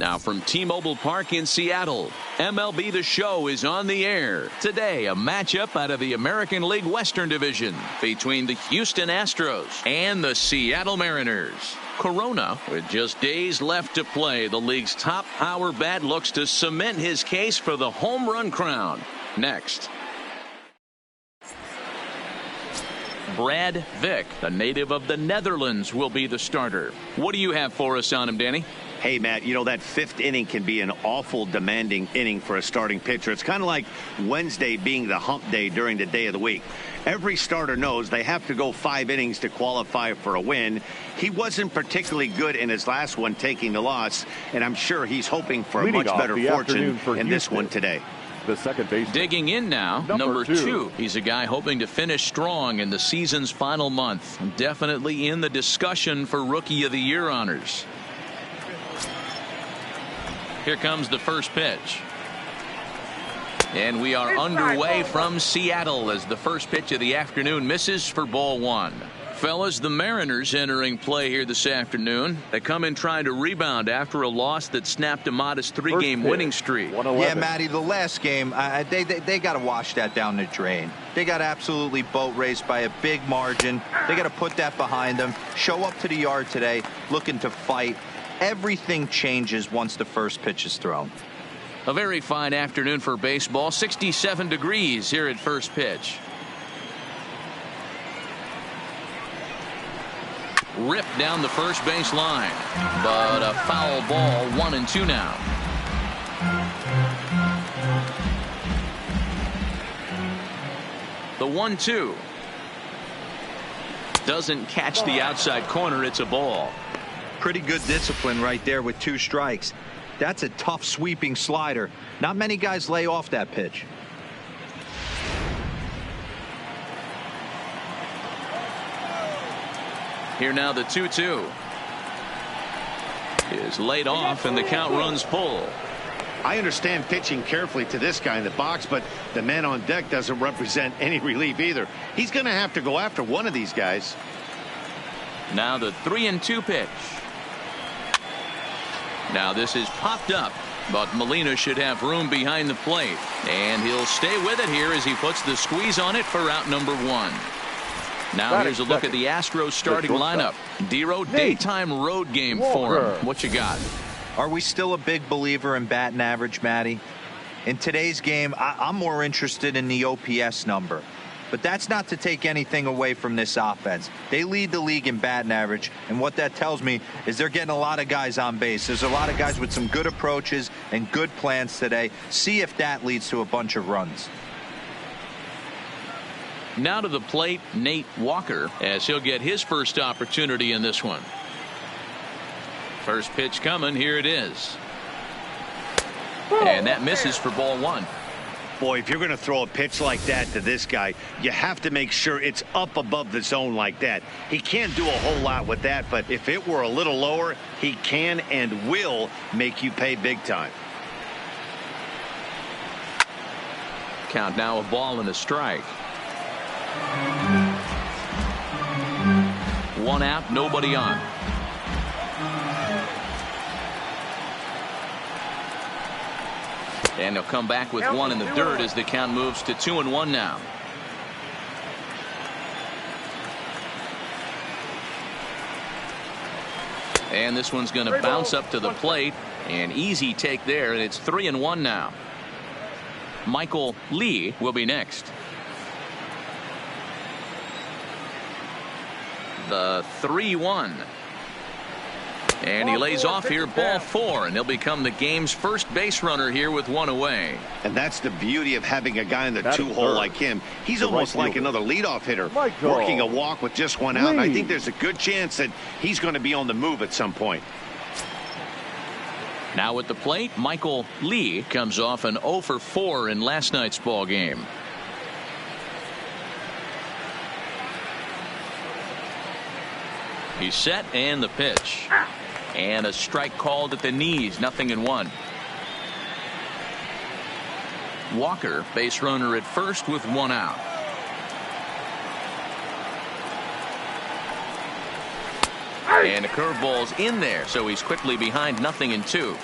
Now from T-Mobile Park in Seattle, MLB The Show is on the air. Today, a matchup out of the American League Western Division between the Houston Astros and the Seattle Mariners. Corona, with just days left to play, the league's top power bat looks to cement his case for the home run crown. Next. Brad Vick, the native of the Netherlands, will be the starter. What do you have for us on him, Danny? Hey, Matt, you know, that fifth inning can be an awful demanding inning for a starting pitcher. It's kind of like Wednesday being the hump day during the day of the week. Every starter knows they have to go 5 innings to qualify for a win. He wasn't particularly good in his last one, taking the loss, and I'm sure he's hoping for a much better fortune in this one today. The second base. Digging in now, number two. He's a guy hoping to finish strong in the season's final month. Definitely in the discussion for Rookie of the Year honors. Here comes the first pitch. And we are underway from Seattle as the first pitch of the afternoon misses for ball 1. Fellas, the Mariners entering play here this afternoon. They come in trying to rebound after a loss that snapped a modest 3-game winning streak. Yeah, Matty, the last game, they got to wash that down the drain. They got absolutely boat raced by a big margin. They got to put that behind them. Show up to the yard today looking to fight. Everything changes once the first pitch is thrown. A very fine afternoon for baseball. 67 degrees here at first pitch. Ripped down the first base line, but a foul ball. 1-2 now. The 1-2 doesn't catch the outside corner. It's a ball. Pretty good discipline right there with 2 strikes. That's a tough sweeping slider. Not many guys lay off that pitch. Here now the 2-2 is laid off and the count runs full. I understand pitching carefully to this guy in the box, but the man on deck doesn't represent any relief either. He's going to have to go after one of these guys. Now the 3-2 pitch. Now this is popped up, but Molina should have room behind the plate, and he'll stay with it here as he puts the squeeze on it for out number 1. Now here's a look at the Astros starting lineup. Dero, daytime road game for him. What you got? Are we still a big believer in batting average, Matty? In today's game, I'm more interested in the OPS number. But that's not to take anything away from this offense. They lead the league in batting average, and what that tells me is they're getting a lot of guys on base. There's a lot of guys with some good approaches and good plans today. See if that leads to a bunch of runs. Now to the plate, Nate Walker, as he'll get his first opportunity in this one. First pitch coming. Here it is. And that misses for ball 1. Boy, if you're going to throw a pitch like that to this guy, you have to make sure it's up above the zone like that. He can't do a whole lot with that, but if it were a little lower, he can and will make you pay big time. Count now a ball and a strike. 1 out, nobody on. And he'll come back with 1 in the dirt as the count moves to 2-1 now. And this one's going to bounce up to the plate. An easy take there, and it's 3-1 now. Michael Lee will be next. The 3-1. And he lays off here, ball 4, and he'll become the game's first base runner here with 1 away. And that's the beauty of having a guy in the 2-hole like him. He's almost like another leadoff hitter, working a walk with just 1 out. And I think there's a good chance that he's going to be on the move at some point. Now at the plate, Michael Lee comes off an 0 for 4 in last night's ball game. He's set, and the pitch. And a strike called at the knees. 0-1. Walker, base runner at first with 1 out. And a curveball's in there, so he's quickly behind 0-2.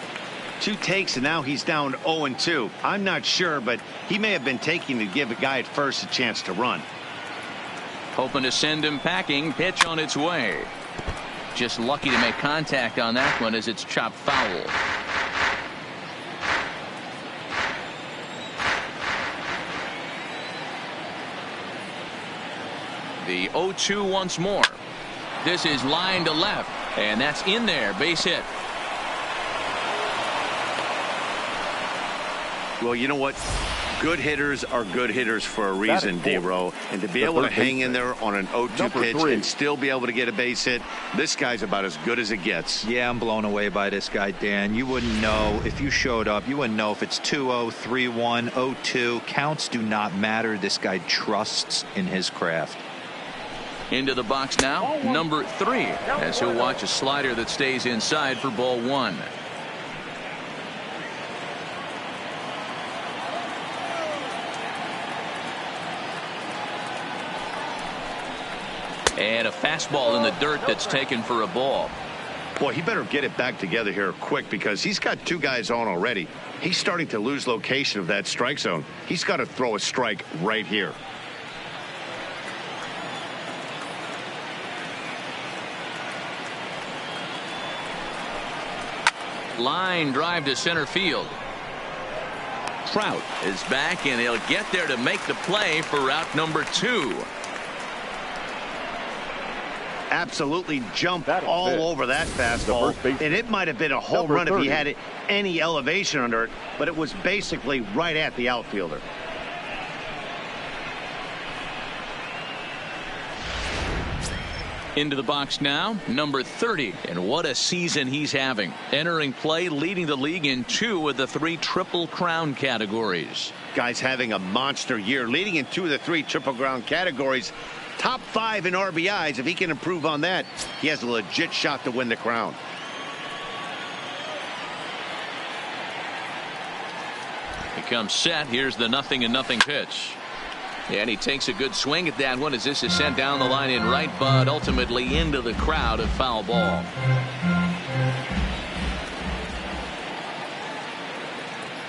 2 takes, and now he's down 0-2. I'm not sure, but he may have been taking to give a guy at first a chance to run. Hoping to send him packing. Pitch on its way. Just lucky to make contact on that one as it's chopped foul. The 0-2 once more. This is line to left, and that's in there. Base hit. Well, you know what? Good hitters are good hitters for a reason, D-Row. And to be able to hang in there on an 0-2 pitch and still be able to get a base hit, this guy's about as good as it gets. Yeah, I'm blown away by this guy, Dan. You wouldn't know if you showed up. You wouldn't know if it's 2-0, 3-1, 0-2. Counts do not matter. This guy trusts in his craft. Into the box now, number 3, as he'll watch a slider that stays inside for ball 1. And a fastball in the dirt that's taken for a ball. Boy, he better get it back together here quick because he's got 2 guys on already. He's starting to lose location of that strike zone. He's got to throw a strike right here. Line drive to center field. Trout is back, and he'll get there to make the play for route number 2. Absolutely jumped all over that fastball, and it might have been a home run if he had any elevation under it, but it was basically right at the outfielder. Into the box now, number 30, and what a season he's having. Entering play, leading the league in 2 of the 3 Triple Crown categories. Guy's having a monster year, leading in 2 of the 3 Triple Crown categories. Top 5 in RBIs. If he can improve on that, he has a legit shot to win the crown. He comes set. Here's the 0-0 pitch. And he takes a good swing at that one as this is sent down the line in right, but ultimately into the crowd of foul ball.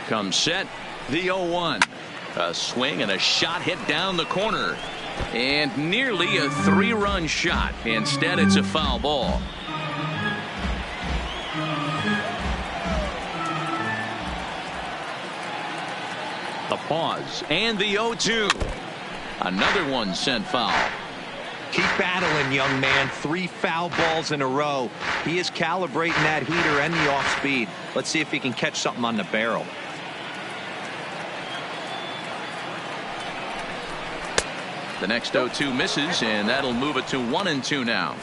Comes set, the 0-1. A swing and a shot hit down the corner. And nearly a 3-run shot. Instead, it's a foul ball. The pause and the 0-2. Another one sent foul. Keep battling, young man. 3 foul balls in a row. He is calibrating that heater and the off speed. Let's see if he can catch something on the barrel. The next 0-2 misses, and that'll move it to 1-2 now.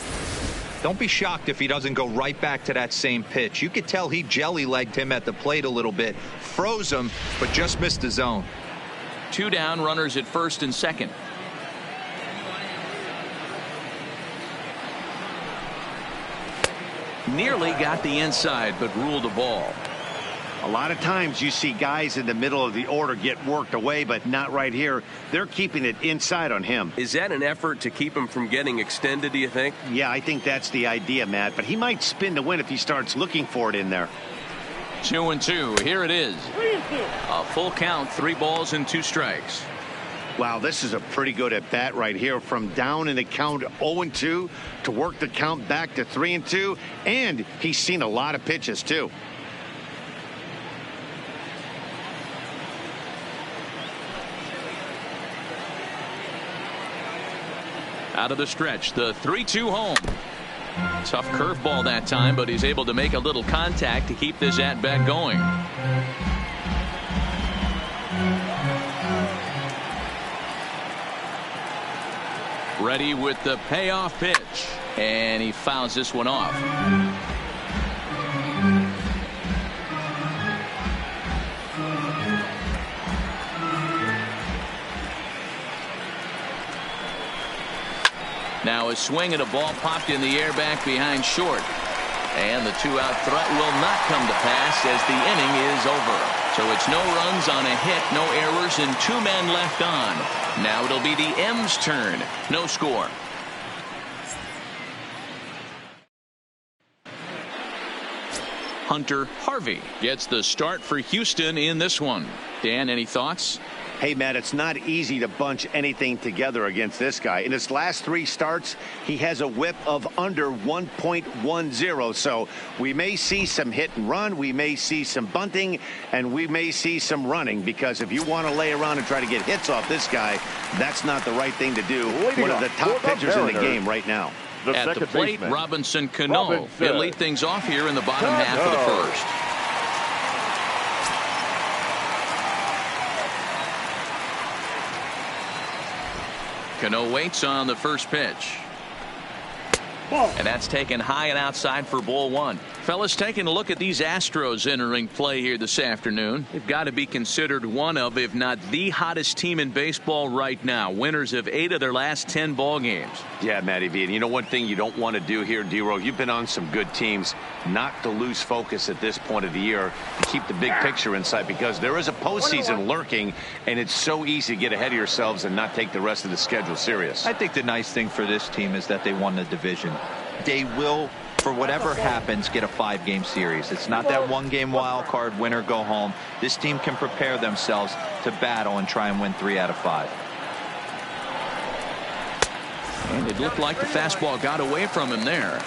Don't be shocked if he doesn't go right back to that same pitch. You could tell he jelly-legged him at the plate a little bit. Froze him, but just missed the zone. 2 down, runners at first and second. Nearly got the inside, but ruled a ball. A lot of times you see guys in the middle of the order get worked away, but not right here. They're keeping it inside on him. Is that an effort to keep him from getting extended, do you think? Yeah, I think that's the idea, Matt, but he might spin to win if he starts looking for it in there. 2-2. Here it is. 3-2. A full count, 3 balls and 2 strikes. Wow, this is a pretty good at bat right here. From down in the count 0-2 to work the count back to 3-2, and he's seen a lot of pitches too. Out of the stretch, the 3-2 home. Tough curveball that time, but he's able to make a little contact to keep this at-bat going. Ready with the payoff pitch, and he fouls this one off. Now a swing and a ball popped in the air back behind short. And the 2-out threat will not come to pass as the inning is over. So it's no runs on a hit, no errors, and 2 men left on. Now it'll be the M's turn. No score. Hunter Harvey gets the start for Houston in this one. Dan, any thoughts? Hey, Matt, it's not easy to bunch anything together against this guy. In his last 3 starts, he has a whip of under 1.10. So we may see some hit and run. We may see some bunting, and we may see some running, because if you want to lay around and try to get hits off this guy, that's not the right thing to do. One of the top pitchers in the game right now. At the plate, Robinson Cano. He'll lead things off here in the bottom half of the first. Cano waits on the first pitch. And that's taken high and outside for ball 1. Fellas, taking a look at these Astros entering play here this afternoon. They've got to be considered one of, if not the hottest team in baseball right now. Winners of 8 of their last 10 ball games. Yeah, Matty V. And you know one thing you don't want to do here, D-Row, you've been on some good teams, not to lose focus at this point of the year and keep the big picture in sight, because there is a postseason lurking, and it's so easy to get ahead of yourselves and not take the rest of the schedule serious. I think the nice thing for this team is that they won the division. They will, for whatever happens, get a 5-game series. It's not that 1-game wild card, winner go home. This team can prepare themselves to battle and try and win 3 out of 5. And it looked like the fastball got away from him there.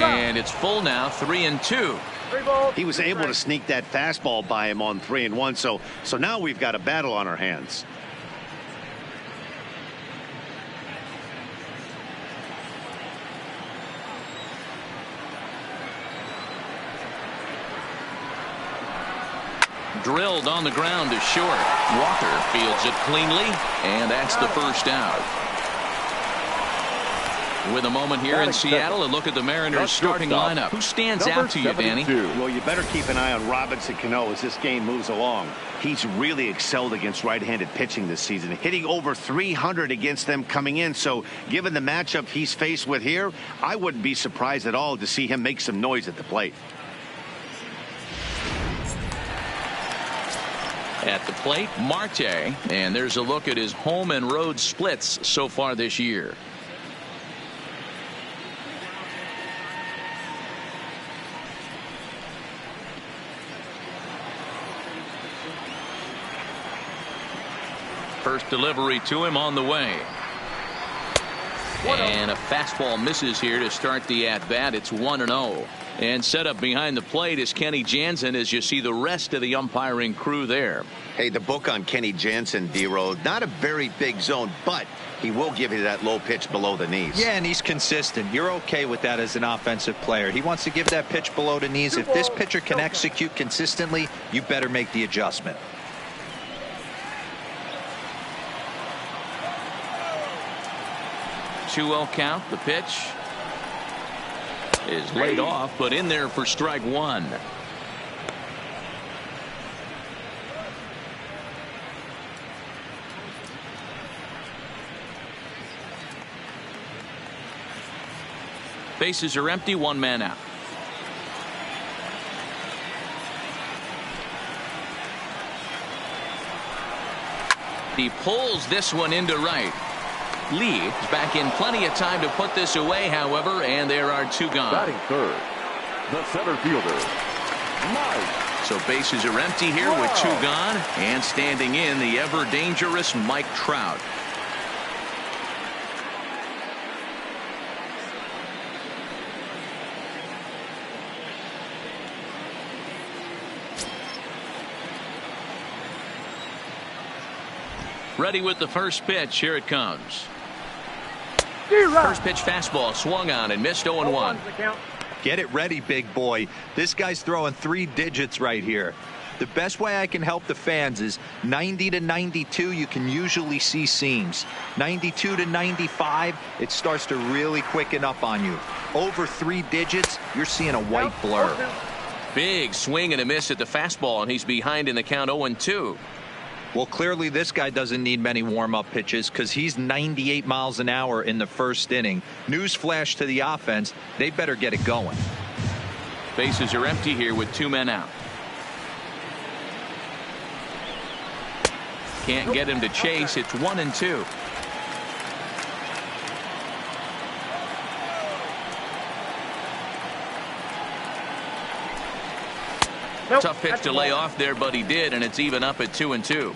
And it's full now, 3-2. He was able to sneak that fastball by him on 3-1. So now we've got a battle on our hands. Drilled on the ground to short. Walker fields it cleanly, and that's the first out. With a moment here in Seattle, a look at the Mariners starting lineup. Who stands out to you, Danny? Well, you better keep an eye on Robinson Cano as this game moves along. He's really excelled against right-handed pitching this season, hitting over 300 against them coming in. So given the matchup he's faced with here, I wouldn't be surprised at all to see him make some noise at the plate. At the plate, Marte, and there's a look at his home and road splits so far this year. First delivery to him on the way. And a fastball misses here to start the at-bat. It's 1-0. And set up behind the plate is Kenny Jansen, as you see the rest of the umpiring crew there. Hey, the book on Kenny Jansen, D-Row, not a very big zone, but he will give you that low pitch below the knees. Yeah, and he's consistent. You're okay with that as an offensive player. He wants to give that pitch below the knees. If this pitcher can execute consistently, you better make the adjustment. 2-0 count. The pitch is laid off, but in there for strike 1. Bases are empty, 1 man out. He pulls this one into right. Lee is back in plenty of time to put this away, however, and there are 2 gone. Batting third, the center fielder, Mike. So bases are empty here with 2 gone, and standing in the ever dangerous Mike Trout. Ready with the first pitch. Here it comes. First pitch fastball swung on and missed 0-1. Get it ready, big boy. This guy's throwing 3 digits right here. The best way I can help the fans is 90 to 92. You can usually see seams. 92 to 95, it starts to really quicken up on you. Over 3 digits, you're seeing a white blur. Big swing and a miss at the fastball, and he's behind in the count 0-2. Well, clearly this guy doesn't need many warm-up pitches because he's 98 miles an hour in the first inning. Newsflash to the offense, they better get it going. Bases are empty here with 2 men out. Can't get him to chase. It's 1-2. Tough pitch to lay off there, but he did, and it's even up at 2-2.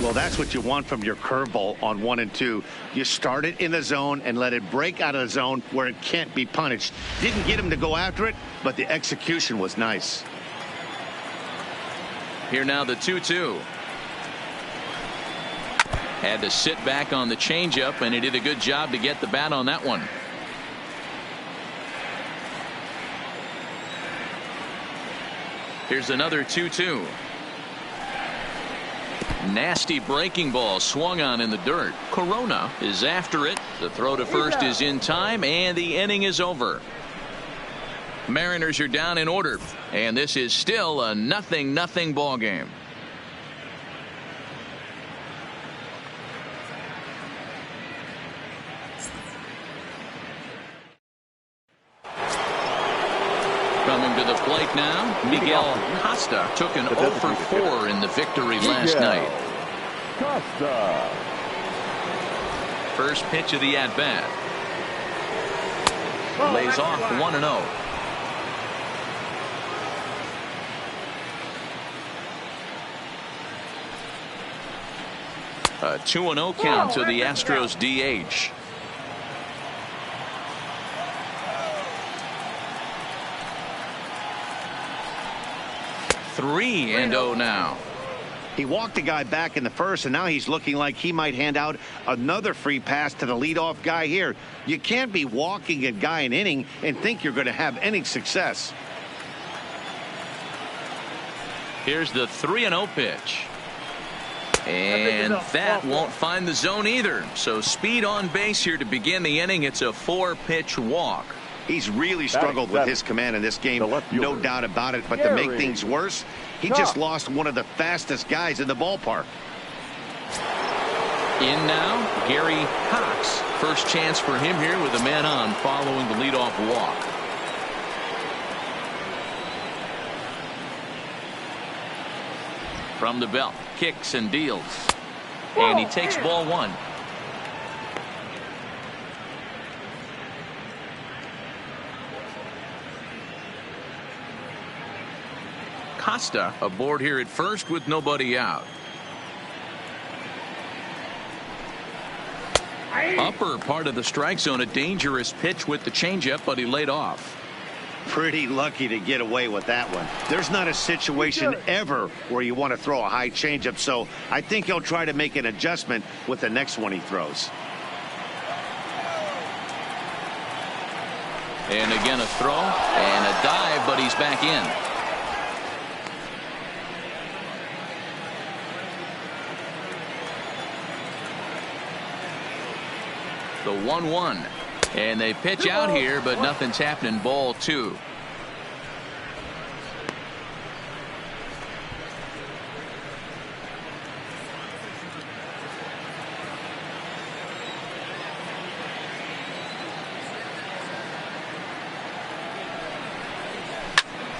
Well, that's what you want from your curveball on 1-2. You start it in the zone and let it break out of the zone where it can't be punished. Didn't get him to go after it, but the execution was nice. Here now the 2-2. Had to sit back on the changeup, and he did a good job to get the bat on that one. Here's another 2-2. Nasty breaking ball swung on in the dirt. Corona is after it. The throw to first is in time, and the inning is over. Mariners are down in order, and this is still a 0-0 ball game. Coming to the plate now, Miguel Costa took an 0 for 4 in the victory last night. Costa. First pitch of the at-bat. Lays off 1-0. A 2-0 count to the Astros DH. 3-0 now. He walked the guy back in the first, and now he's looking like he might hand out another free pass to the leadoff guy here. You can't be walking a guy an inning and think you're going to have any success. Here's the 3-0 pitch. And that won't find the zone either. So speed on base here to begin the inning. It's a 4-pitch walk. He's really struggled with his command in this game, no doubt about it. But to make things worse, he just lost one of the fastest guys in the ballpark. In now, Gary Cox. First chance for him here with a man on following the leadoff walk. From the belt, kicks and deals. And he takes ball 1. Costa aboard here at first with nobody out. Upper part of the strike zone, a dangerous pitch with the changeup, but he laid off. Pretty lucky to get away with that one. There's not a situation ever where you want to throw a high changeup, so I think he'll try to make an adjustment with the next one he throws. And again a throw and a dive, but he's back in. The 1-1, and they pitch out here, but nothing's happening. Ball 2.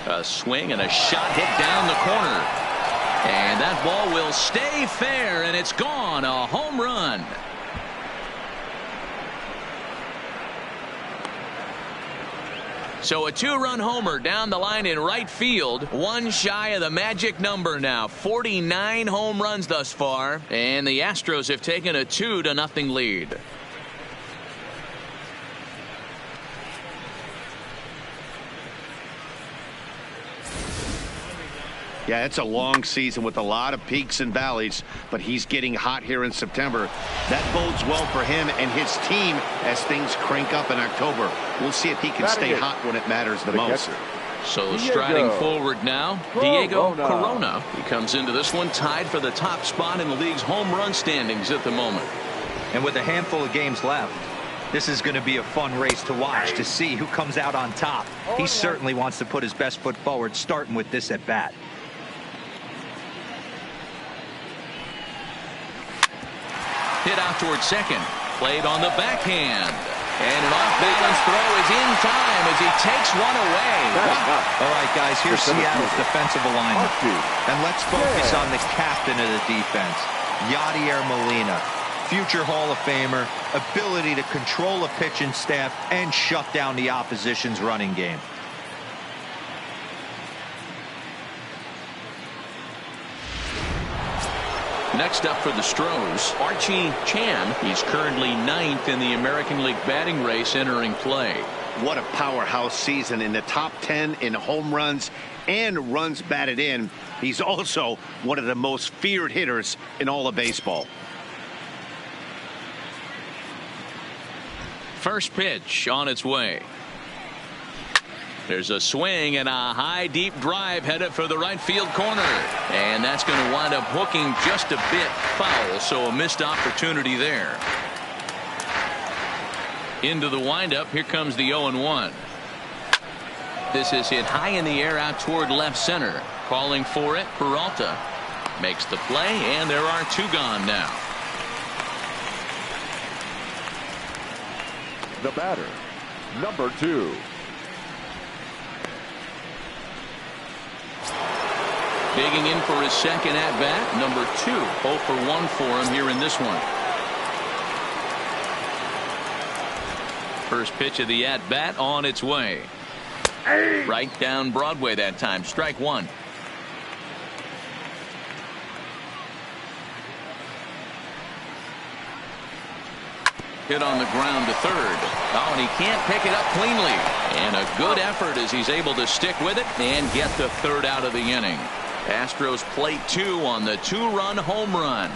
A swing and a shot hit down the corner, and that ball will stay fair, and it's gone. A home run. So a 2-run homer down the line in right field. One shy of the magic number now. 49 home runs thus far. And the Astros have taken a 2-0 lead. Yeah, it's a long season with a lot of peaks and valleys, but he's getting hot here in September. That bodes well for him and his team as things crank up in October. We'll see if he can stay hot when it matters the most. So striding forward now, Diego Corona. He comes into this one tied for the top spot in the league's home run standings at the moment. And with a handful of games left, this is going to be a fun race to watch to see who comes out on top. He certainly wants to put his best foot forward, starting with this at bat. Hit out towards second. Played on the backhand. And an off-balance throw is in time as he takes one away. All right, guys, here's Seattle's defensive alignment. And let's focus on the captain of the defense, Yadier Molina. Future Hall of Famer, ability to control a pitching staff and shut down the opposition's running game. Next up for the Astros, Archie Chan. He's currently 9th in the American League batting race entering play. What a powerhouse season, in the top 10 in home runs and runs batted in. He's also one of the most feared hitters in all of baseball. First pitch on its way. There's a swing and a high deep drive headed for the right field corner, and that's going to wind up hooking just a bit foul, so a missed opportunity there. Into the windup. Here comes the 0-1. This is hit high in the air out toward left center. Calling for it, Peralta makes the play, and there are 2 gone now. The batter, number 2. Digging in for his second at-bat, number 2. 0 for 1 for him here in this one. First pitch of the at-bat on its way. Right down Broadway that time. Strike 1. Hit on the ground to third. Oh, and he can't pick it up cleanly. And a good effort as he's able to stick with it and get the third out of the inning. Astros plate 2 on the 2-run home run.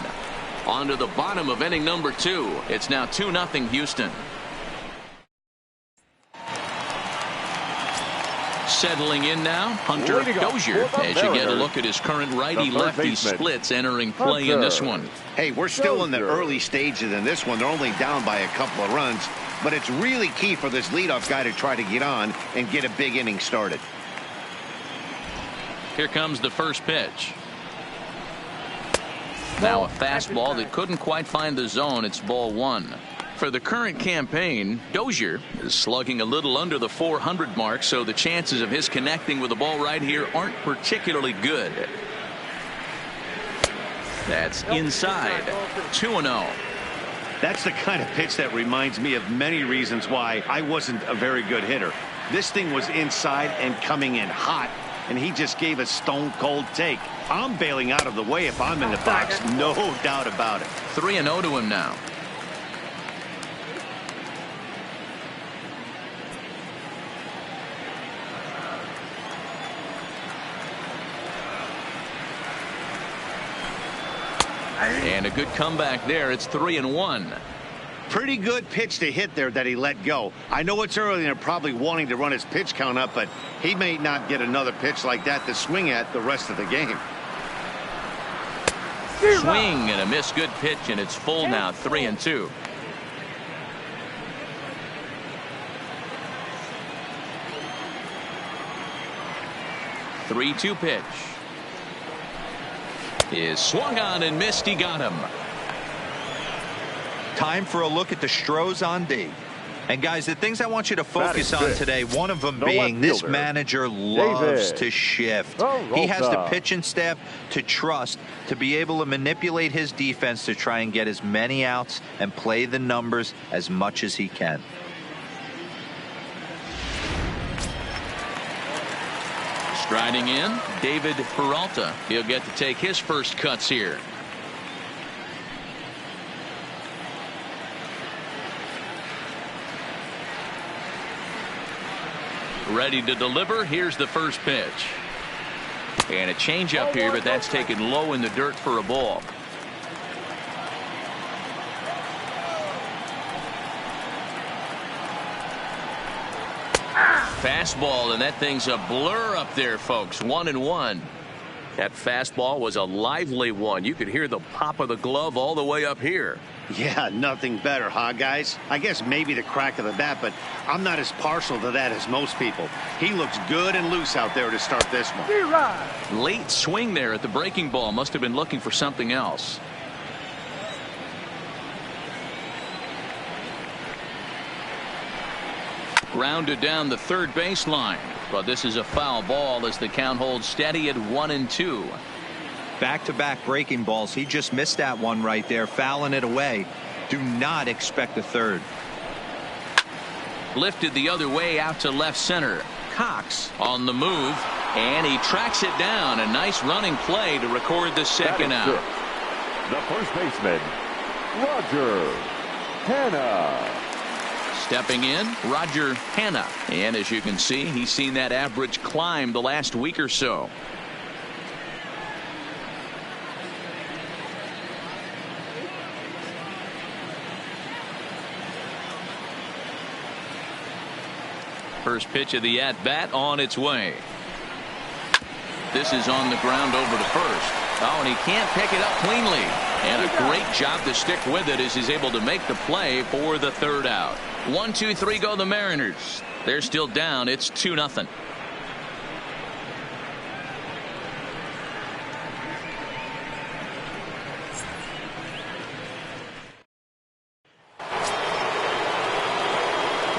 On to the bottom of inning number 2. It's now 2-0 Houston. Settling in now, Hunter Dozier, as you get a look at his current righty-lefty splits entering play in this one. Hey, we're still in the early stages in this one. They're only down by a couple of runs, but it's really key for this leadoff guy to try to get on and get a big inning started. Here comes the first pitch. Now a fastball that couldn't quite find the zone. It's ball 1. For the current campaign, Dozier is slugging a little under the 400 mark, so the chances of his connecting with the ball right here aren't particularly good. That's inside. 2-0. That's the kind of pitch that reminds me of many reasons why I wasn't a very good hitter. This thing was inside and coming in hot, and he just gave a stone-cold take. I'm bailing out of the way if I'm in the box, no doubt about it. 3-0 to him now. And a good comeback there. It's 3-1. Pretty good pitch to hit there that he let go. I know it's early and they're probably wanting to run his pitch count up, but he may not get another pitch like that to swing at the rest of the game. Swing and a miss. Good pitch, and it's full now. 3-2. Three-two pitch is swung on and missed. He got him. Time for a look at the Astros on D. And guys, the things I want you to focus on today, one of them being this manager loves to shift. He has the pitching staff to trust to be able to manipulate his defense to try and get as many outs and play the numbers as much as he can. Striding in, David Peralta. He'll get to take his first cuts here. Ready to deliver. Here's the first pitch. And a changeup here, but that's taken low in the dirt for a ball. Fastball, and that thing's a blur up there, folks. 1-1. That fastball was a lively one. You could hear the pop of the glove all the way up here. Yeah, nothing better, huh, guys? I guess maybe the crack of the bat, but I'm not as partial to that as most people. He looks good and loose out there to start this one. Late swing there at the breaking ball. Must have been looking for something else. grounded down the third baseline. But this is a foul ball as the count holds steady at 1-2. Back-to-back breaking balls. He just missed that one right there, fouling it away. Do not expect a third. Lifted the other way out to left center. Cox on the move, and he tracks it down. A nice running play to record the second out. The first baseman, Roger Hanna. Stepping in, Roger Hanna. And as you can see, he's seen that average climb the last week or so. First pitch of the at-bat on its way. This is on the ground over to first. Oh, and he can't pick it up cleanly. And a great job to stick with it as he's able to make the play for the third out. 1, 2, 3 go the Mariners. They're still down. It's 2-0.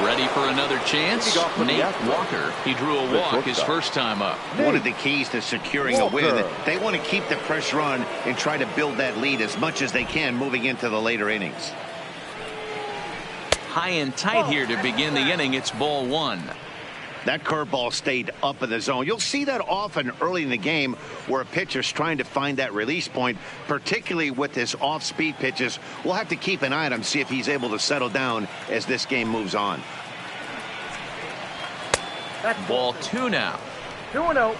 Ready for another chance? Nate Walker. He drew a walk his first time up. One of the keys to securing a win, they want to keep the pressure on and try to build that lead as much as they can moving into the later innings. High and tight here to begin the inning. It's ball one. That curveball stayed up in the zone. You'll see that often early in the game where a pitcher's trying to find that release point, particularly with his off-speed pitches. We'll have to keep an eye on him, see if he's able to settle down as this game moves on. Ball two now. 2-0.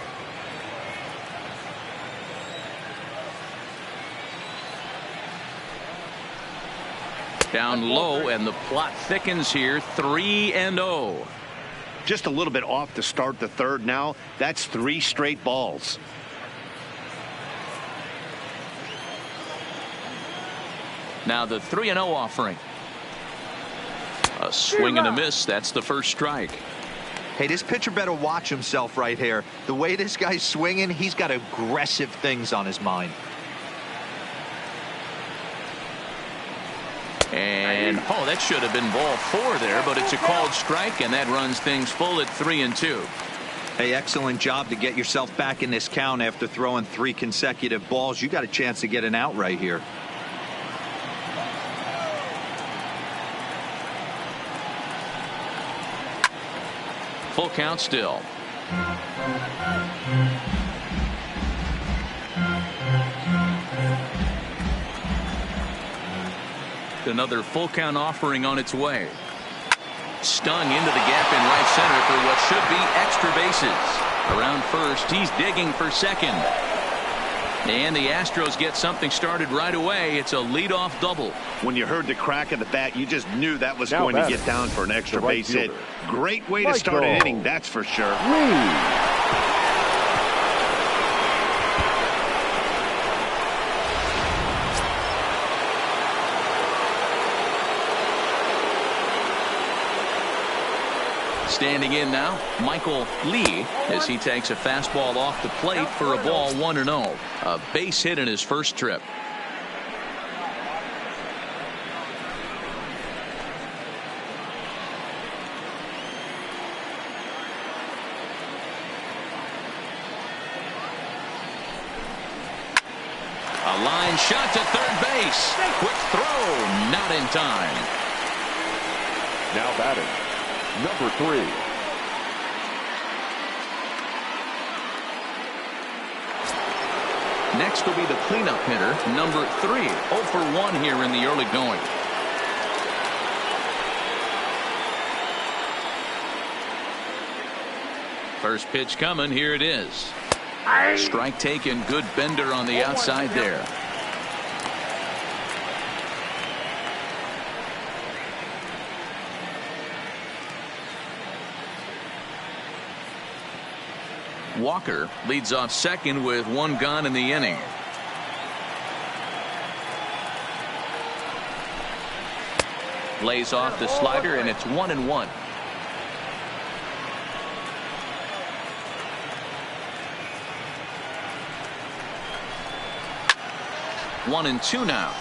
Down low, and the plot thickens here. 3-0. Just a little bit off to start the third now. That's 3 straight balls. Now the 3-0 offering. A swing and a miss. That's the first strike. Hey, this pitcher better watch himself right here. The way this guy's swinging, he's got aggressive things on his mind. And oh, that should have been ball 4 there, but it's a called strike, and that runs things full at 3-2. Hey, excellent job to get yourself back in this count after throwing 3 consecutive balls. You got a chance to get an out right here. Full count still. Another full count offering on its way. Stung into the gap in right center for what should be extra bases. Around first, he's digging for second. And the Astros get something started right away. It's a leadoff double. When you heard the crack of the bat, you just knew that was going to get down for an extra base hit. Great way to start an inning, that's for sure. Standing in now, Michael Lee, as he takes a fastball off the plate for a ball 1-0. A base hit in his first trip. A line shot to third base. Quick throw, not in time. Now batting, number 3. Next will be the cleanup hitter, number 3. 0 for 1 here in the early going. First pitch coming. Here it is. Strike taken. Good bender on the outside there. Walker leads off second with 1 gone in the inning. Lays off the slider, and it's 1-1. One and 2 now.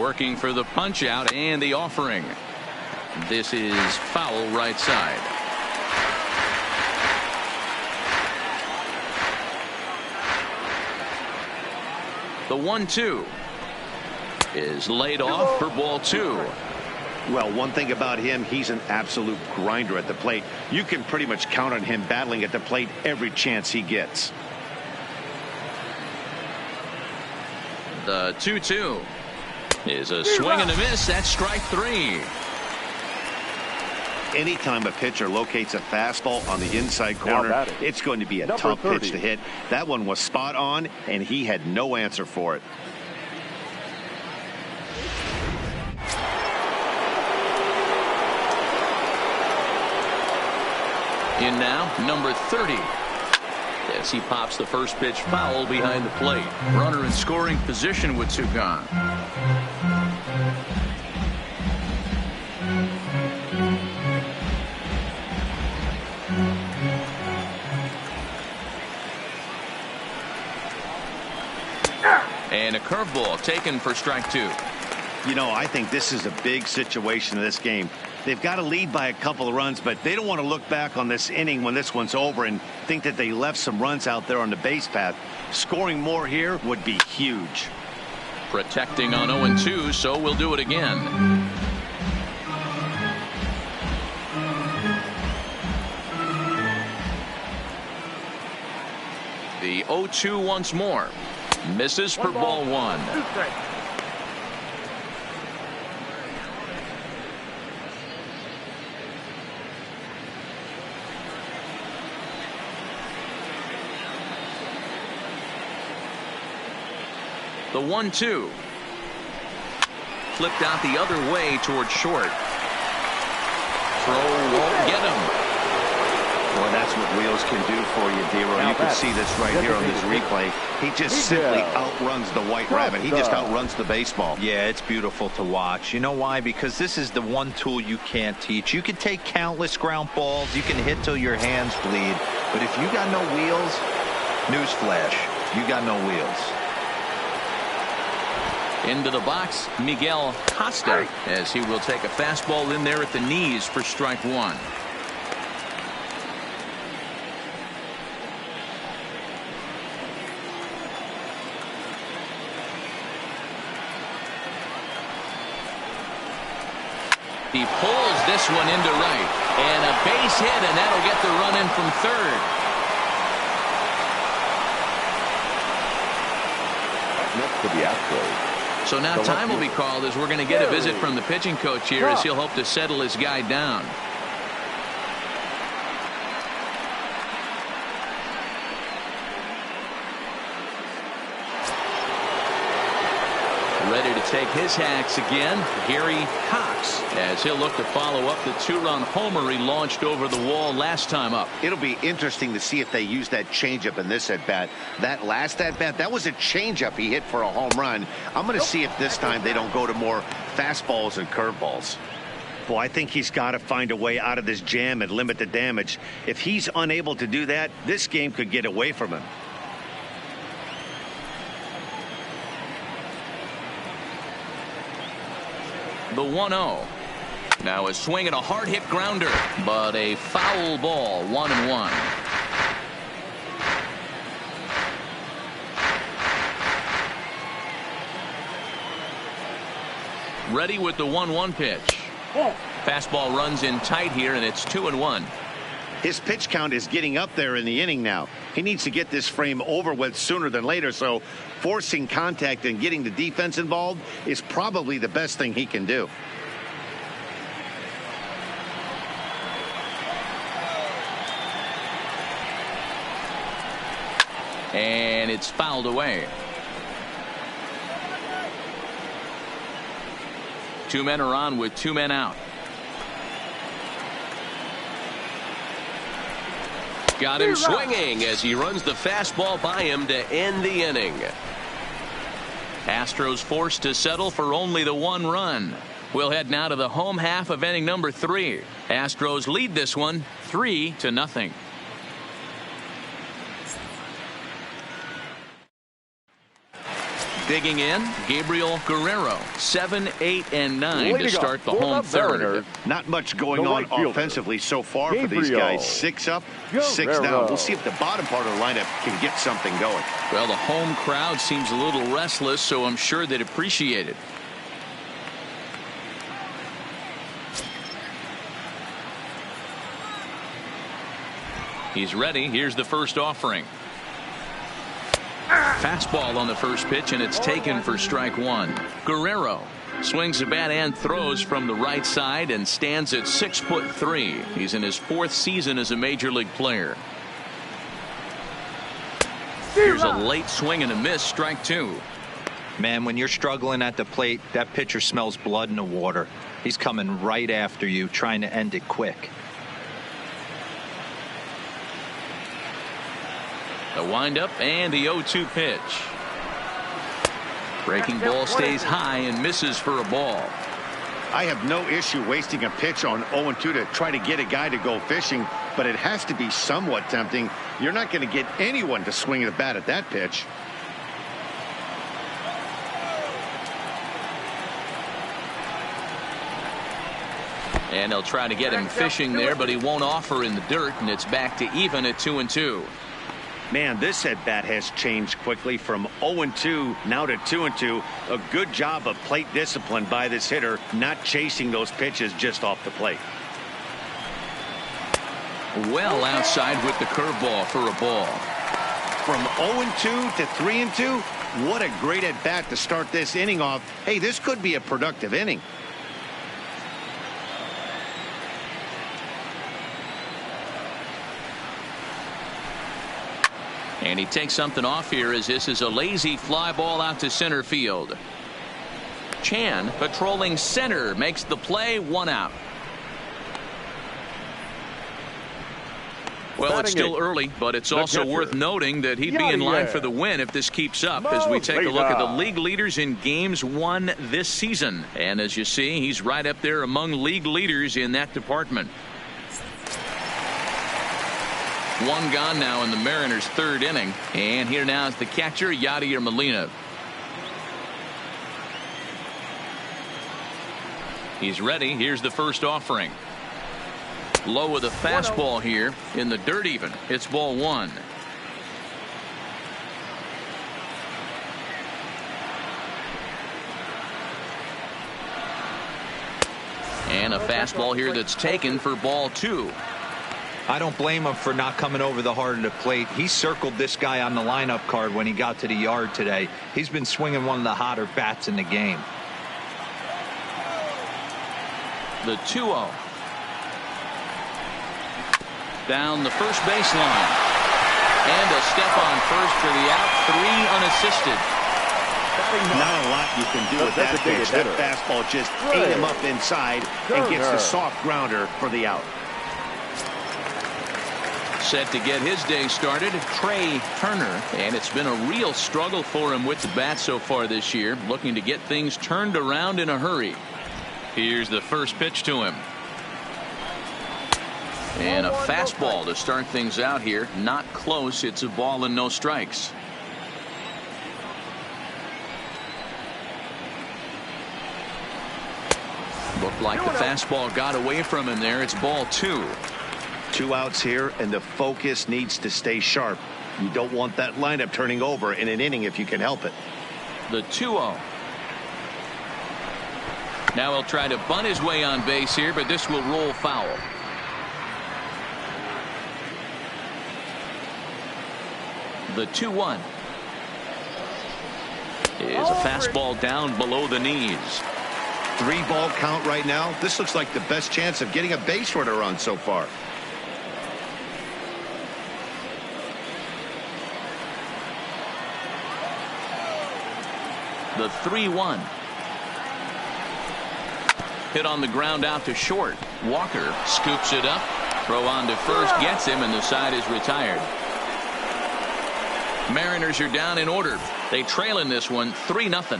Working for the punch out and the offering. This is foul right side. The 1-2 is laid off for ball 2. Well, one thing about him, he's an absolute grinder at the plate. You can pretty much count on him battling at the plate every chance he gets. The 2-2 is a swing and a miss. That's strike 3. Anytime a pitcher locates a fastball on the inside corner, it's going to be a tough pitch to hit. That one was spot on, and he had no answer for it. In now, number 30. As he pops the first pitch foul behind the plate. Runner in scoring position with 2 gone. And a curveball taken for strike 2. You know, I think this is a big situation in this game. They've got to lead by a couple of runs, but they don't want to look back on this inning when this one's over and think that they left some runs out there on the base path. Scoring more here would be huge. Protecting on 0-2, so we'll do it again. The 0-2 once more. Misses for ball 1. The 1-2 flipped out the other way toward short. Throw won't get him. Well, that's what wheels can do for you, Dero. You can see this right here on this replay. He just simply outruns the white rabbit. He just outruns the baseball. Yeah, it's beautiful to watch. You know why? Because this is the one tool you can't teach. You can take countless ground balls. You can hit till your hands bleed. But if you got no wheels, newsflash, you got no wheels. Into the box, Miguel Costa, as he will take a fastball in there at the knees for strike 1. He pulls this one into right, and a base hit, and that'll get the run in from third. Next to the Astros. So now time will be called as we're going to get a visit from the pitching coach here as he'll hope to settle his guy down. Ready to take his hacks again, Gary Cox, as he'll look to follow up the 2-run homer he launched over the wall last time up. It'll be interesting to see if they use that changeup in this at-bat. That last at-bat, that was a changeup he hit for a home run. I'm going to see if this time they don't go to more fastballs and curveballs. Well, I think he's got to find a way out of this jam and limit the damage. If he's unable to do that, this game could get away from him. The 1-0. Now a swing and a hard hit grounder, but a foul ball, 1-1. Ready with the 1-1 pitch. Fastball runs in tight here, and it's 2-1. His pitch count is getting up there in the inning now. He needs to get this frame over with sooner than later, so forcing contact and getting the defense involved is probably the best thing he can do. And it's fouled away. 2 men are on with 2 men out. Got him swinging as he runs the fastball by him to end the inning. Astros forced to settle for only the 1 run. We'll head now to the home half of inning number 3. Astros lead this one 3-0. Digging in, Gabriel Guerrero, 7, 8, and 9 to start the home third. Not much going on offensively so far for these guys. 6 up, 6 down. We'll see if the bottom part of the lineup can get something going. Well, the home crowd seems a little restless, so I'm sure they'd appreciate it. He's ready. Here's the first offering. Fastball on the first pitch, and it's taken for strike one. Guerrero swings the bat and throws from the right side and stands at 6'3". He's in his 4th season as a major league player. Here's a late swing and a miss, strike 2. Man, when you're struggling at the plate, that pitcher smells blood in the water. He's coming right after you, trying to end it quick. The windup and the 0-2 pitch. Breaking ball stays high and misses for a ball. I have no issue wasting a pitch on 0-2 to try to get a guy to go fishing, but it has to be somewhat tempting. You're not going to get anyone to swing the bat at that pitch. And they'll try to get him fishing there, but he won't offer in the dirt, and it's back to even at 2-2. Man, this at bat has changed quickly from 0-2 now to 2-2. A good job of plate discipline by this hitter, not chasing those pitches just off the plate. Well outside with the curveball for a ball. From 0-2 to 3-2, what a great at bat to start this inning off. Hey, this could be a productive inning. And he takes something off here as this is a lazy fly ball out to center field. Chan patrolling center makes the play, 1 out. Well, it's still early, but it's also worth noting that he'd be in line for the win if this keeps up as we take a look at the league leaders in games won this season. And as you see, he's right up there among league leaders in that department. 1 gone now in the Mariners' 3rd inning. And here now is the catcher, Yadier Molina. He's ready. Here's the first offering. Low with a fastball here in the dirt even. It's ball 1. And a fastball here that's taken for ball 2. I don't blame him for not coming over the heart of the plate. He circled this guy on the lineup card when he got to the yard today. He's been swinging one of the hotter bats in the game. The 2-0. Down the first baseline. And a step on first for the out. 3 unassisted. Not a lot you can do with that pitch. That fastball just ate him up inside and gets the soft grounder for the out. Set to get his day started, Trey Turner, and it's been a real struggle for him with the bat so far this year, looking to get things turned around in a hurry. Here's the first pitch to him. And a fastball to start things out here. Not close. It's a ball and no strikes. Looked like the fastball got away from him there. It's ball 2. 2 outs here, and the focus needs to stay sharp. You don't want that lineup turning over in an inning if you can help it. The 2-0. Now he'll try to bunt his way on base here, but this will roll foul. The 2-1 is a fastball down below the knees. 3-ball count right now. This looks like the best chance of getting a base runner on so far. The 3-1. Hit on the ground out to short. Walker scoops it up. Throw on to first, gets him, and the side is retired. Mariners are down in order. They trail in this one 3-0.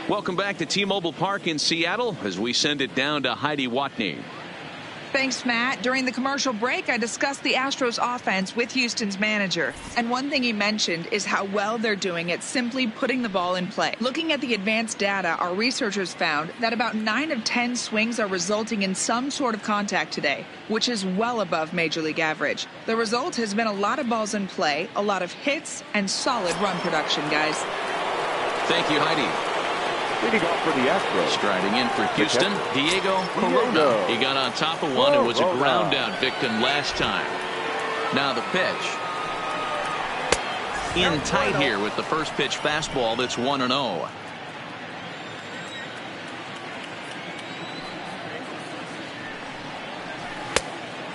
Welcome back to T-Mobile Park in Seattle as we send it down to Heidi Watney. Thanks, Matt. During the commercial break, I discussed the Astros offense with Houston's manager. And one thing he mentioned is how well they're doing at simply putting the ball in play. Looking at the advanced data, our researchers found that about 9 of 10 swings are resulting in some sort of contact today, which is well above Major League average. The result has been a lot of balls in play, a lot of hits, and solid run production, guys. Thank you, Heidi. Leading off for the Astros. Striding in for Houston, Diego Corona. He got on top of one and was a ground out victim last time. Now the pitch. In tight here with the first pitch fastball that's 1-0.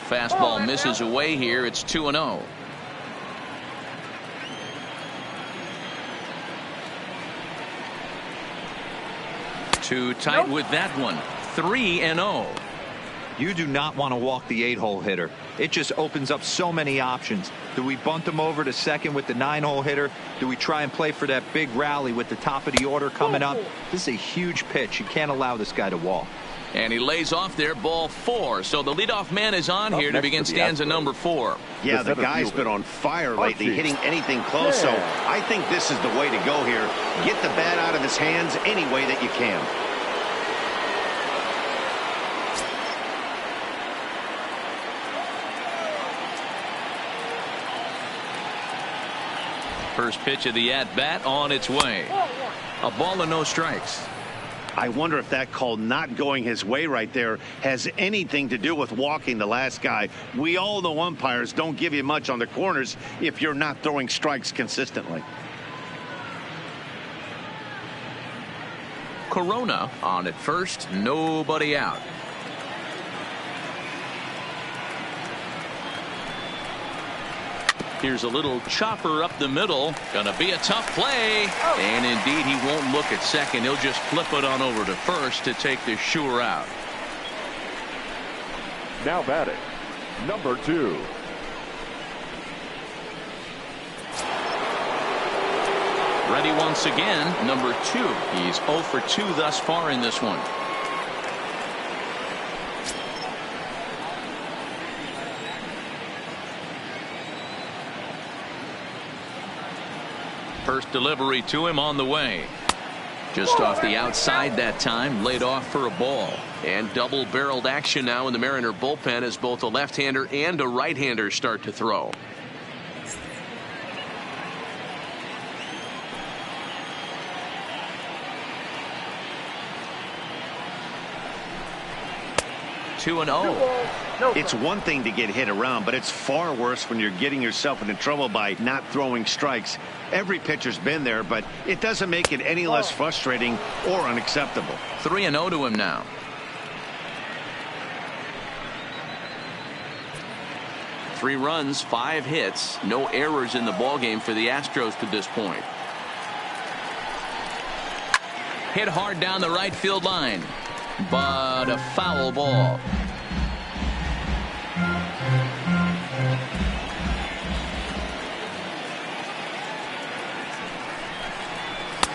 Fastball misses away here. It's 2-0. Too tight with that one. 3-0. You do not want to walk the 8-hole hitter. It just opens up so many options. Do we bunt him over to second with the 9-hole hitter? Do we try and play for that big rally with the top of the order coming up? This is a huge pitch. You can't allow this guy to walk. And he lays off there, ball 4. So the leadoff man is on here to begin stanza number 4. Yeah, the guy's been on fire lately, hitting anything close. So I think this is the way to go here. Get the bat out of his hands any way that you can. First pitch of the at-bat on its way. A ball and no strikes. I wonder if that call not going his way right there has anything to do with walking the last guy. We all know umpires don't give you much on the corners if you're not throwing strikes consistently. Corona on at first, nobody out. Here's a little chopper up the middle. Gonna be a tough play. And indeed, he won't look at second. He'll just flip it on over to first to take the sure out. Now batting, number 2. Ready once again, number 2. He's 0 for 2 thus far in this one. First delivery to him on the way. Just off the outside that time, laid off for a ball. And double-barreled action now in the Mariner bullpen as both a left-hander and a right-hander start to throw. Two and 0. It's one thing to get hit around, but it's far worse when you're getting yourself into trouble by not throwing strikes. Every pitcher's been there, but it doesn't make it any less frustrating or unacceptable. 3-0 to him now. Three runs, 5 hits, no errors in the ballgame for the Astros to this point. Hit hard down the right field line, but a foul ball.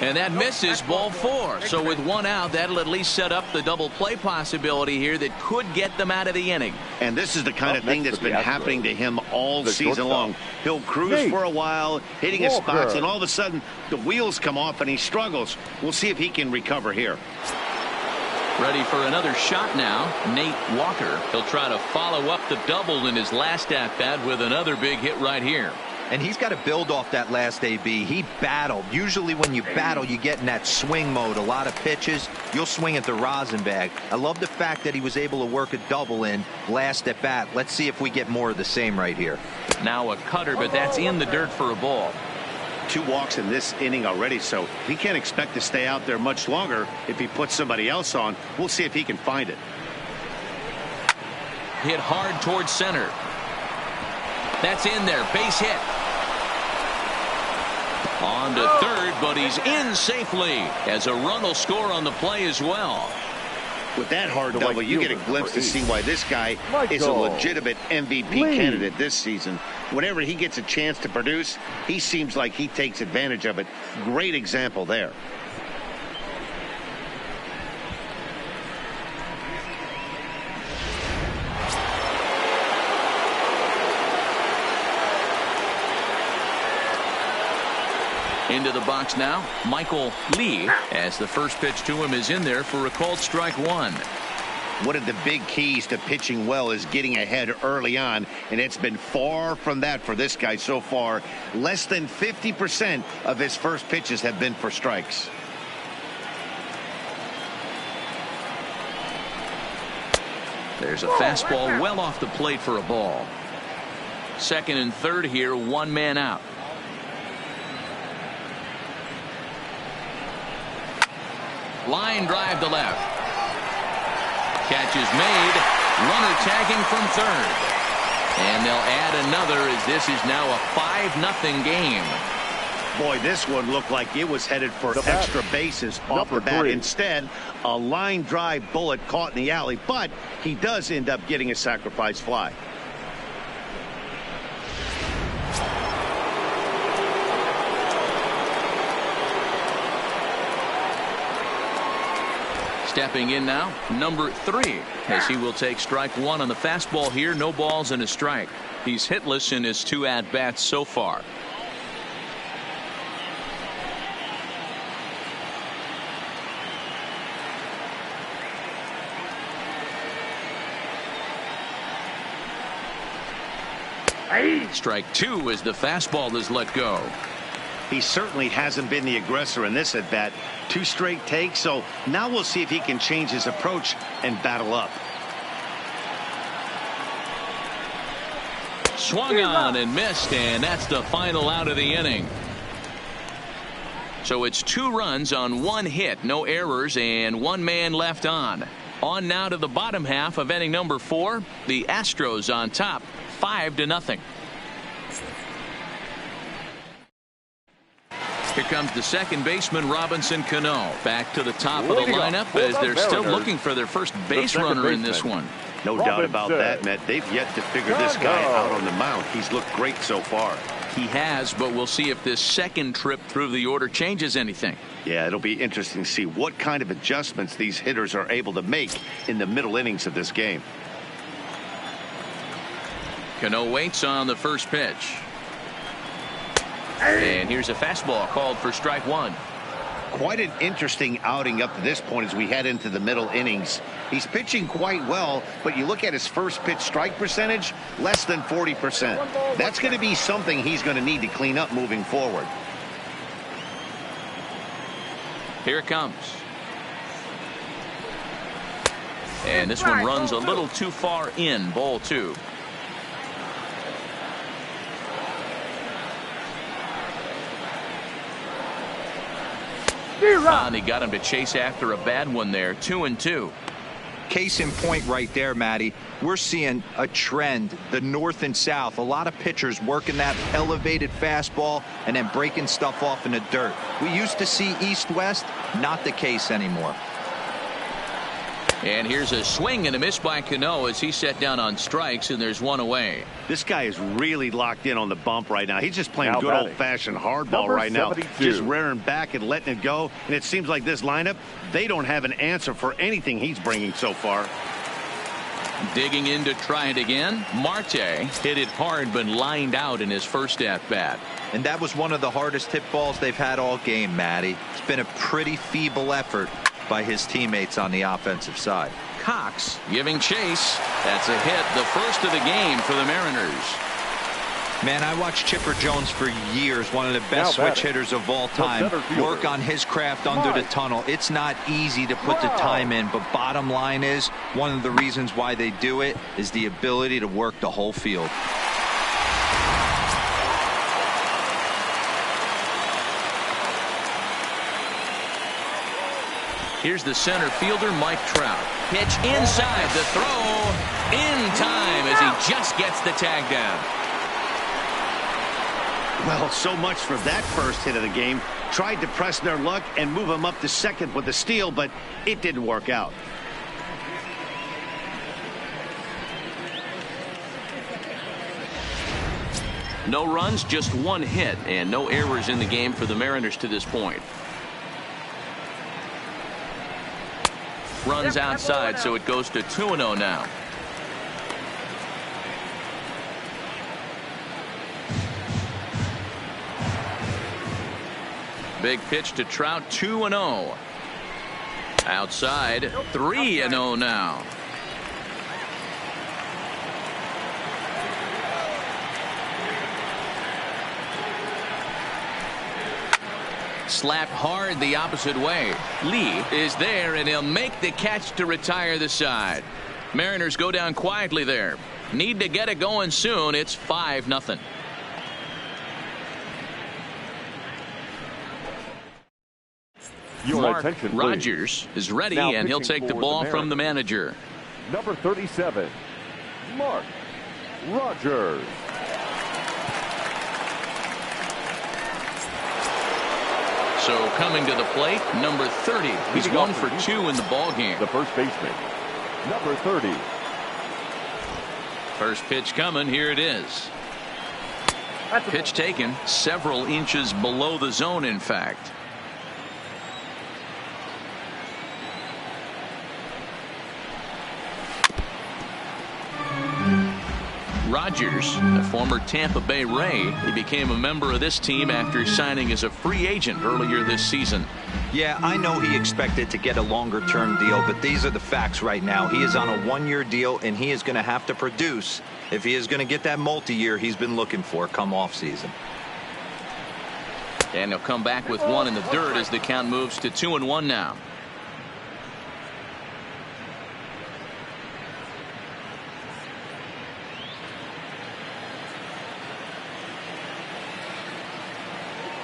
And that misses, ball 4. So with one out, that'll at least set up the double play possibility here that could get them out of the inning. And this is the kind of thing that's been happening to him all season long. He'll cruise for a while, hitting his spots, and all of a sudden the wheels come off and he struggles. We'll see if he can recover here. Ready for another shot now, Nate Walker. He'll try to follow up the double in his last at-bat with another big hit right here. And he's got to build off that last AB. He battled. Usually when you battle, you get in that swing mode. A lot of pitches, you'll swing at the rosin bag. I love the fact that he was able to work a double in last at bat. Let's see if we get more of the same right here. Now a cutter, but that's in the dirt for a ball. 2 walks in this inning already, so he can't expect to stay out there much longer if he puts somebody else on. We'll see if he can find it. Hit hard towards center. That's in there, base hit. On to third, but he's in safely as a run will score on the play as well. With that hard double, you get a glimpse to see why this guy is a legitimate MVP candidate this season. Whenever he gets a chance to produce, he seems like he takes advantage of it. Great example there. Into the box now, Michael Lee, as the first pitch to him is in there for a called strike one. One of the big keys to pitching well is getting ahead early on, and it's been far from that for this guy so far. Less than 50% of his first pitches have been for strikes. There's a fastball well off the plate for a ball. Second and third here, one man out. Line drive to left. Catch is made. Runner tagging from third. And they'll add another as this is now a 5-0 game. Boy, this one looked like it was headed for extra bases off the bat. Instead, a line drive bullet caught in the alley, but he does end up getting a sacrifice fly. Stepping in now, number 3, as he will take strike one on the fastball here. No balls and a strike. He's hitless in his 2 at-bats so far. Strike 2 as the fastball is let go. He certainly hasn't been the aggressor in this at bat. 2 straight takes, so now we'll see if he can change his approach and battle up. Swung on and missed, and that's the final out of the inning. So it's 2 runs on 1 hit, no errors, and 1 man left on. On now to the bottom half of inning number 4. The Astros on top, 5-0. Here comes the second baseman, Robinson Cano, back to the top of the lineup as they're still looking for their first base runner in this one. No doubt about that, Matt. They've yet to figure this guy out on the mound. He's looked great so far. He has, but we'll see if this second trip through the order changes anything. Yeah, it'll be interesting to see what kind of adjustments these hitters are able to make in the middle innings of this game. Cano waits on the first pitch. And here's a fastball called for strike one. Quite an interesting outing up to this point as we head into the middle innings. He's pitching quite well, but you look at his first pitch strike percentage, less than 40%. That's going to be something he's going to need to clean up moving forward. Here it comes. And this one runs a little too far in, ball 2. And he got him to chase after a bad one there. 2-2. Case in point right there, Matty. We're seeing a trend, the north and south. A lot of pitchers working that elevated fastball and then breaking stuff off in the dirt. We used to see east-west, not the case anymore. And here's a swing and a miss by Cano as he set down on strikes, and there's one away. This guy is really locked in on the bump right now. He's just playing good old-fashioned hardball right now. 72. Just rearing back and letting it go. And it seems like this lineup, they don't have an answer for anything he's bringing so far. Digging in to try it again. Marte hit it hard but lined out in his first at-bat. And that was one of the hardest hit balls they've had all game, Matty. It's been a pretty feeble effort by his teammates on the offensive side. Cox giving chase. That's a hit, the first of the game for the Mariners. Man, I watched Chipper Jones for years, one of the best switch hitters of all time. Work on his craft under the tunnel. It's not easy to put the time in, but bottom line is, one of the reasons why they do it is the ability to work the whole field. Here's the center fielder, Mike Trout. Pitch inside, the throw in time as he just gets the tag down. Well, so much for that first hit of the game. Tried to press their luck and move him up to second with a steal, but it didn't work out. No runs, just 1 hit, and no errors in the game for the Mariners to this point. Runs outside, so it goes to 2-0 now. Big pitch to Trout, 2-0. Outside, 3-0 now. Slapped hard the opposite way. Lee is there, and he'll make the catch to retire the side. Mariners go down quietly there. Need to get it going soon. It's 5-0. Mark Rogers is ready, and he'll take the ball from the manager. Number 37, Mark Rogers. So coming to the plate, number 30. He's 1 for 2 in the ball game. The first baseman, number 30. First pitch coming. Here it is. Pitch taken several inches below the zone, in fact. Rogers, a former Tampa Bay Ray, he became a member of this team after signing as a free agent earlier this season. Yeah, I know he expected to get a longer-term deal, but these are the facts right now. He is on a one-year deal, and he is going to have to produce if he is going to get that multi-year he's been looking for come off-season. And he'll come back with one in the dirt as the count moves to 2-1 now.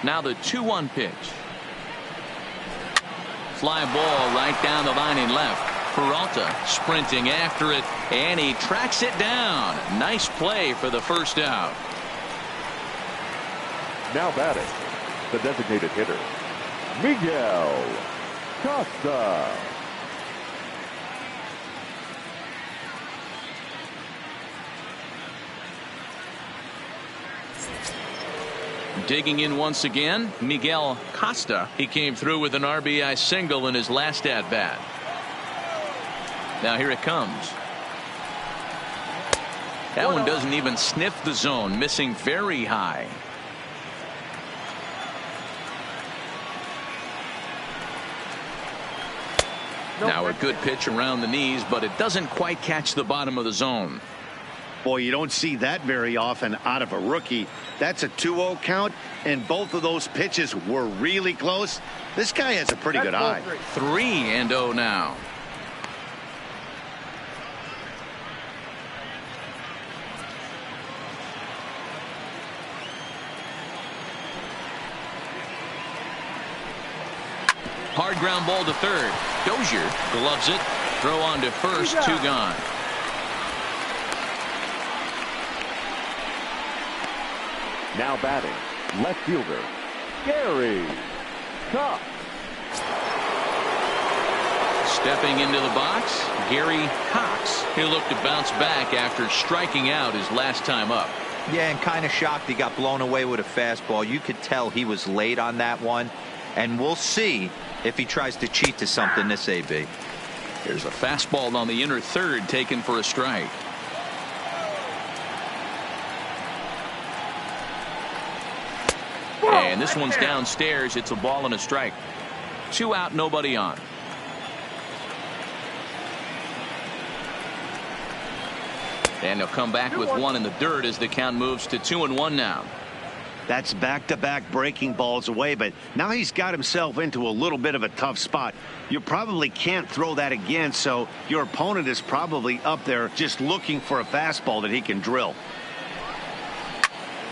Now the 2-1 pitch. Fly ball right down the line in left. Peralta sprinting after it, and he tracks it down. Nice play for the first out. Now batting, the designated hitter, Miguel Costa. Digging in once again, Miguel Costa. He came through with an RBI single in his last at-bat. Now here it comes. That one doesn't even sniff the zone, missing very high. Now a good pitch around the knees, but it doesn't quite catch the bottom of the zone. Boy, you don't see that very often out of a rookie. That's a 2-0 count, and both of those pitches were really close. This guy has a pretty good eye. 3-0 now. Hard ground ball to third. Dozier gloves it. Throw on to first. 2 gone. Now batting, left fielder, Gary Cox. Stepping into the box, Gary Cox. He'll look to bounce back after striking out his last time up. Yeah, and kind of shocked he got blown away with a fastball. You could tell he was late on that one, and we'll see if he tries to cheat to something this AB. Here's a fastball on the inner third taken for a strike. And this one's downstairs. It's a ball and a strike. 2 out, nobody on. And he'll come back with one in the dirt as the count moves to 2-1 now. That's back-to-back breaking balls away, but now he's got himself into a little bit of a tough spot. You probably can't throw that again, so your opponent is probably up there just looking for a fastball that he can drill.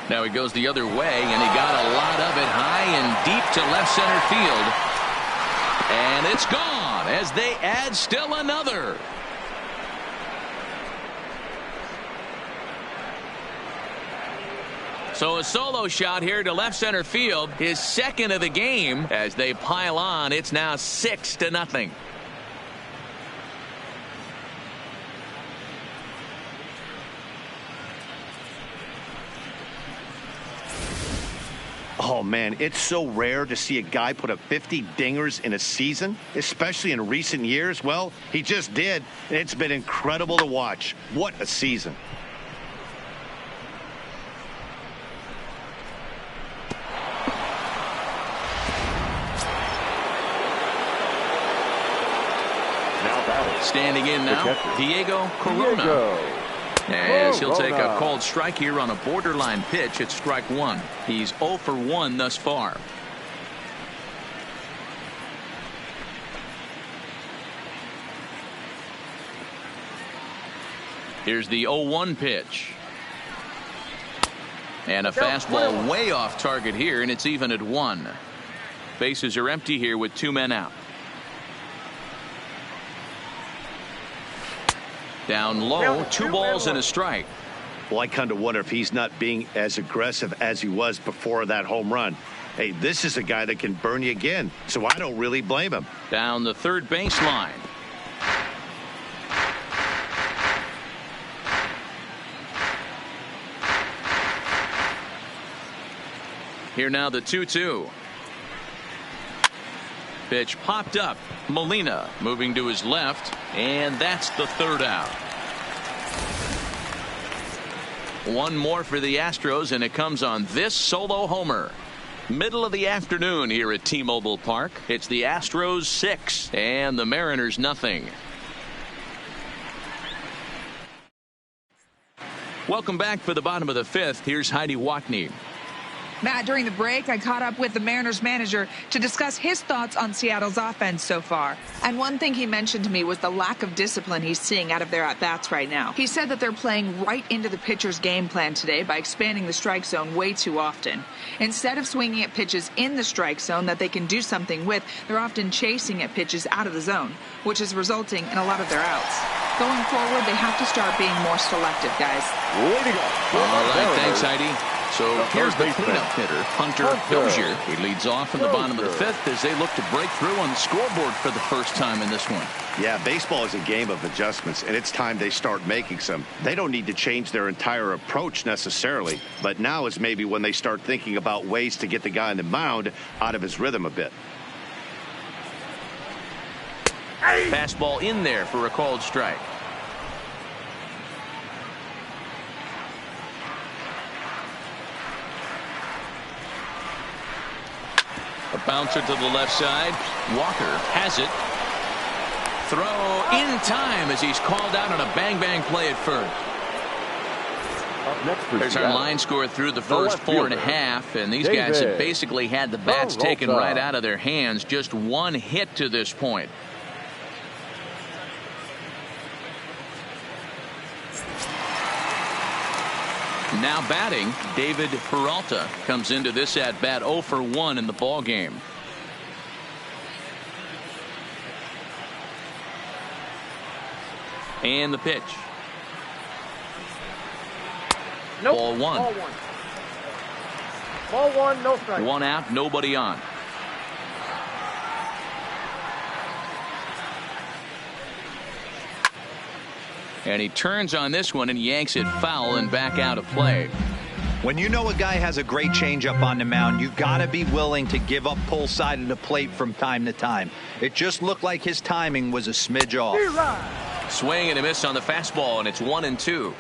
Now he goes the other way, and he got a lot of it high and deep to left center field. And it's gone as they add still another. So a solo shot here to left center field, his second of the game. As they pile on, it's now 6-0. Oh, man, it's so rare to see a guy put up 50 dingers in a season, especially in recent years. Well, he just did. It's been incredible to watch. What a season. Standing in now, Diego Corona. As he'll take a called strike here on a borderline pitch at strike one. He's 0 for 1 thus far. Here's the 0-1 pitch. And a fastball way off target here, and it's even at 1. Bases are empty here with 2 men out. Down low, 2 balls and a strike. Well, I kind of wonder if he's not being as aggressive as he was before that home run. Hey, this is a guy that can burn you again, so I don't really blame him. Down the third baseline. Here now the 2-2. Pitch popped up. Molina moving to his left, and that's the third out. One more for the Astros, and it comes on this solo homer. Middle of the afternoon here at T-Mobile Park. It's the Astros 6 and the Mariners nothing. Welcome back for the bottom of the 5th. Here's Heidi Watney. Matt, during the break, I caught up with the Mariners manager to discuss his thoughts on Seattle's offense so far. And one thing he mentioned to me was the lack of discipline he's seeing out of their at-bats right now. He said that they're playing right into the pitcher's game plan today by expanding the strike zone way too often. Instead of swinging at pitches in the strike zone that they can do something with, they're often chasing at pitches out of the zone, which is resulting in a lot of their outs. Going forward, they have to start being more selective, guys. Way to go. All right, thanks, Heidi. So here's the cleanup hitter, Hunter Dozier. He leads off in the bottom of the 5th as they look to break through on the scoreboard for the first time in this one. Yeah, baseball is a game of adjustments, and it's time they start making some. They don't need to change their entire approach necessarily, but now is maybe when they start thinking about ways to get the guy on the mound out of his rhythm a bit. Fastball in there for a called strike. A bouncer to the left side. Walker has it. Throw in time as he's called out on a bang-bang play at first. There's our line score through the first 4.5, and these guys have basically had the bats taken right out of their hands. Just one hit to this point. Now batting, David Peralta comes into this at bat 0 for 1 in the ball game. And the pitch. Nope. Ball one. Ball one, no strike. 1 out, nobody on. And he turns on this one and yanks it foul and back out of play. When you know a guy has a great changeup on the mound, you got to be willing to give up pull side of the plate from time to time. It just looked like his timing was a smidge off. Swing and a miss on the fastball, and it's 1-2.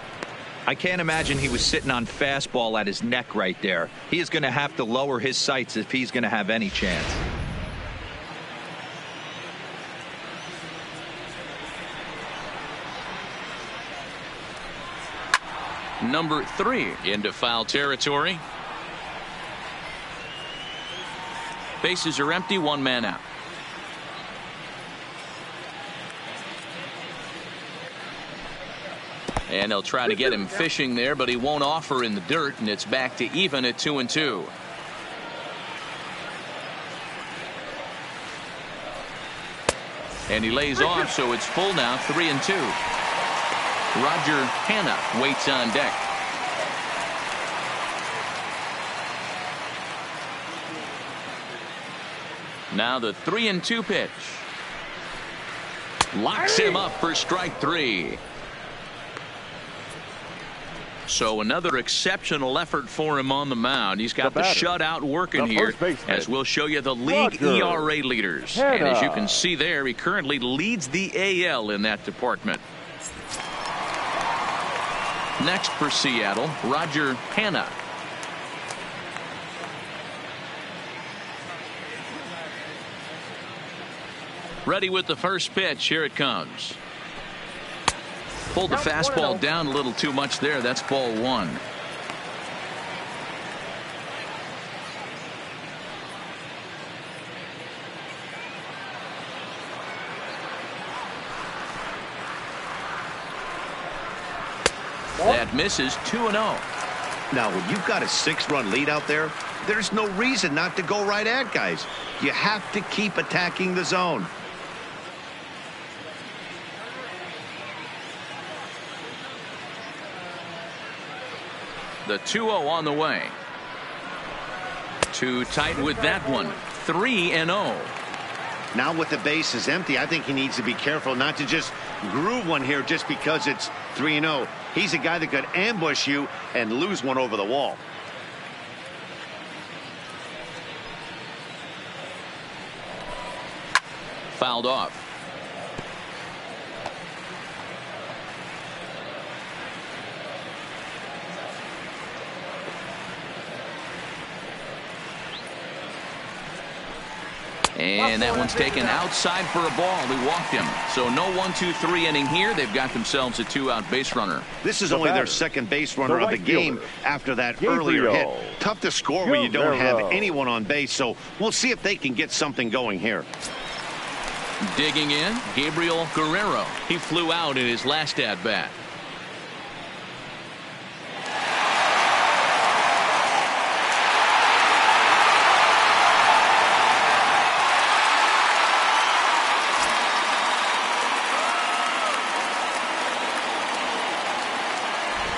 I can't imagine he was sitting on fastball at his neck right there. He is going to have to lower his sights if he's going to have any chance. Number 3 into foul territory. Bases are empty, 1 man out. And they'll try to get him fishing there, but he won't offer in the dirt, and it's back to even at 2-2. And he lays off, so it's full now, 3-2. Roger Hanna waits on deck. Now the 3-2 pitch. Locks him up for strike 3. So another exceptional effort for him on the mound. He's got the shutout working here, as we'll show you the league ERA leaders. And as you can see there, he currently leads the AL in that department. Next for Seattle, Roger Hanna. Ready with the first pitch. Here it comes. Pulled the fastball down a little too much there. That's ball one. That misses 2-0. Now, when you've got a 6-run lead out there, there's no reason not to go right at guys. You have to keep attacking the zone. The 2-0 on the way. Too tight with that one. 3-0. Now with the bases empty, I think he needs to be careful not to just groove one here just because it's 3-0. He's a guy that could ambush you and lose one over the wall. Fouled off. And that one's taken outside for a ball. He walked him. So no 1-2-3 inning here. They've got themselves a 2-out base runner. This is only their second base runner of the game after that earlier hit. Tough to score when you don't have anyone on base. So we'll see if they can get something going here. Digging in, Gabriel Guerrero. He flew out in his last at-bat.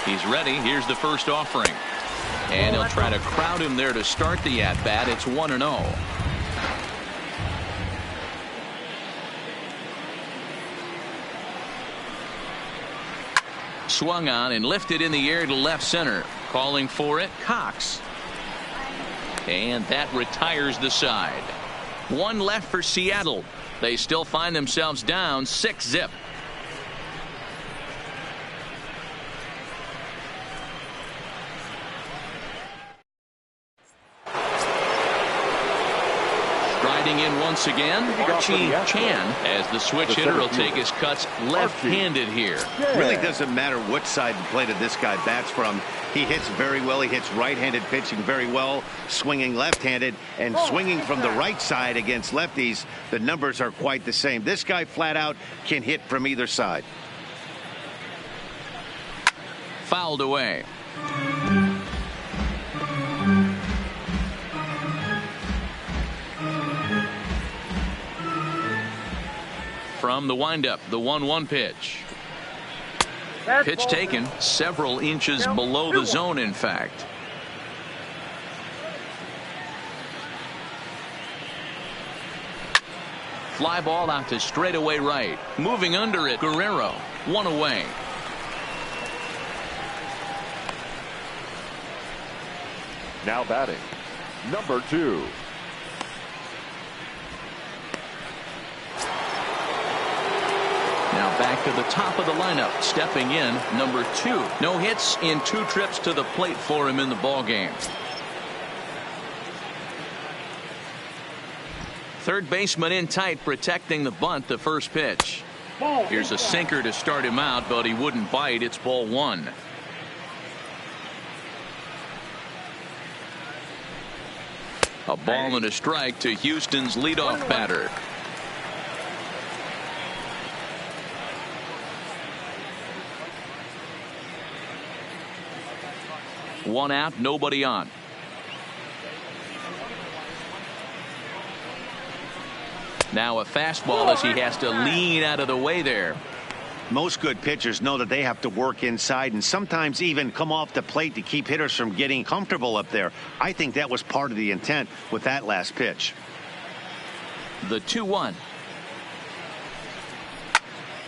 He's ready. Here's the first offering. And he'll try to crowd him there to start the at-bat. It's 1-0. Swung on and lifted in the air to left center. Calling for it, Cox. And that retires the side. One left for Seattle. They still find themselves down 6-0. In once again, Archie Chan, as the switch hitter will take his cuts left-handed here. Really doesn't matter which side of the plate this guy bats from. He hits very well. He hits right-handed pitching very well, swinging left-handed and swinging from the right side against lefties. The numbers are quite the same. This guy flat out can hit from either side. Fouled away. From the windup, the 1-1 pitch. Pitch taken several inches below the zone, in fact. Fly ball out to straightaway right. Moving under it, Guerrero. One away. Now batting, number 2. Now back to the top of the lineup. Stepping in, number 2. No hits in 2 trips to the plate for him in the ballgame. Third baseman in tight, protecting the bunt. The first pitch. Here's a sinker to start him out, but he wouldn't bite. It's ball 1. A ball and a strike to Houston's leadoff batter. One out, nobody on. Now a fastball as he has to lean out of the way there. Most good pitchers know that they have to work inside and sometimes even come off the plate to keep hitters from getting comfortable up there. I think that was part of the intent with that last pitch. The 2-1.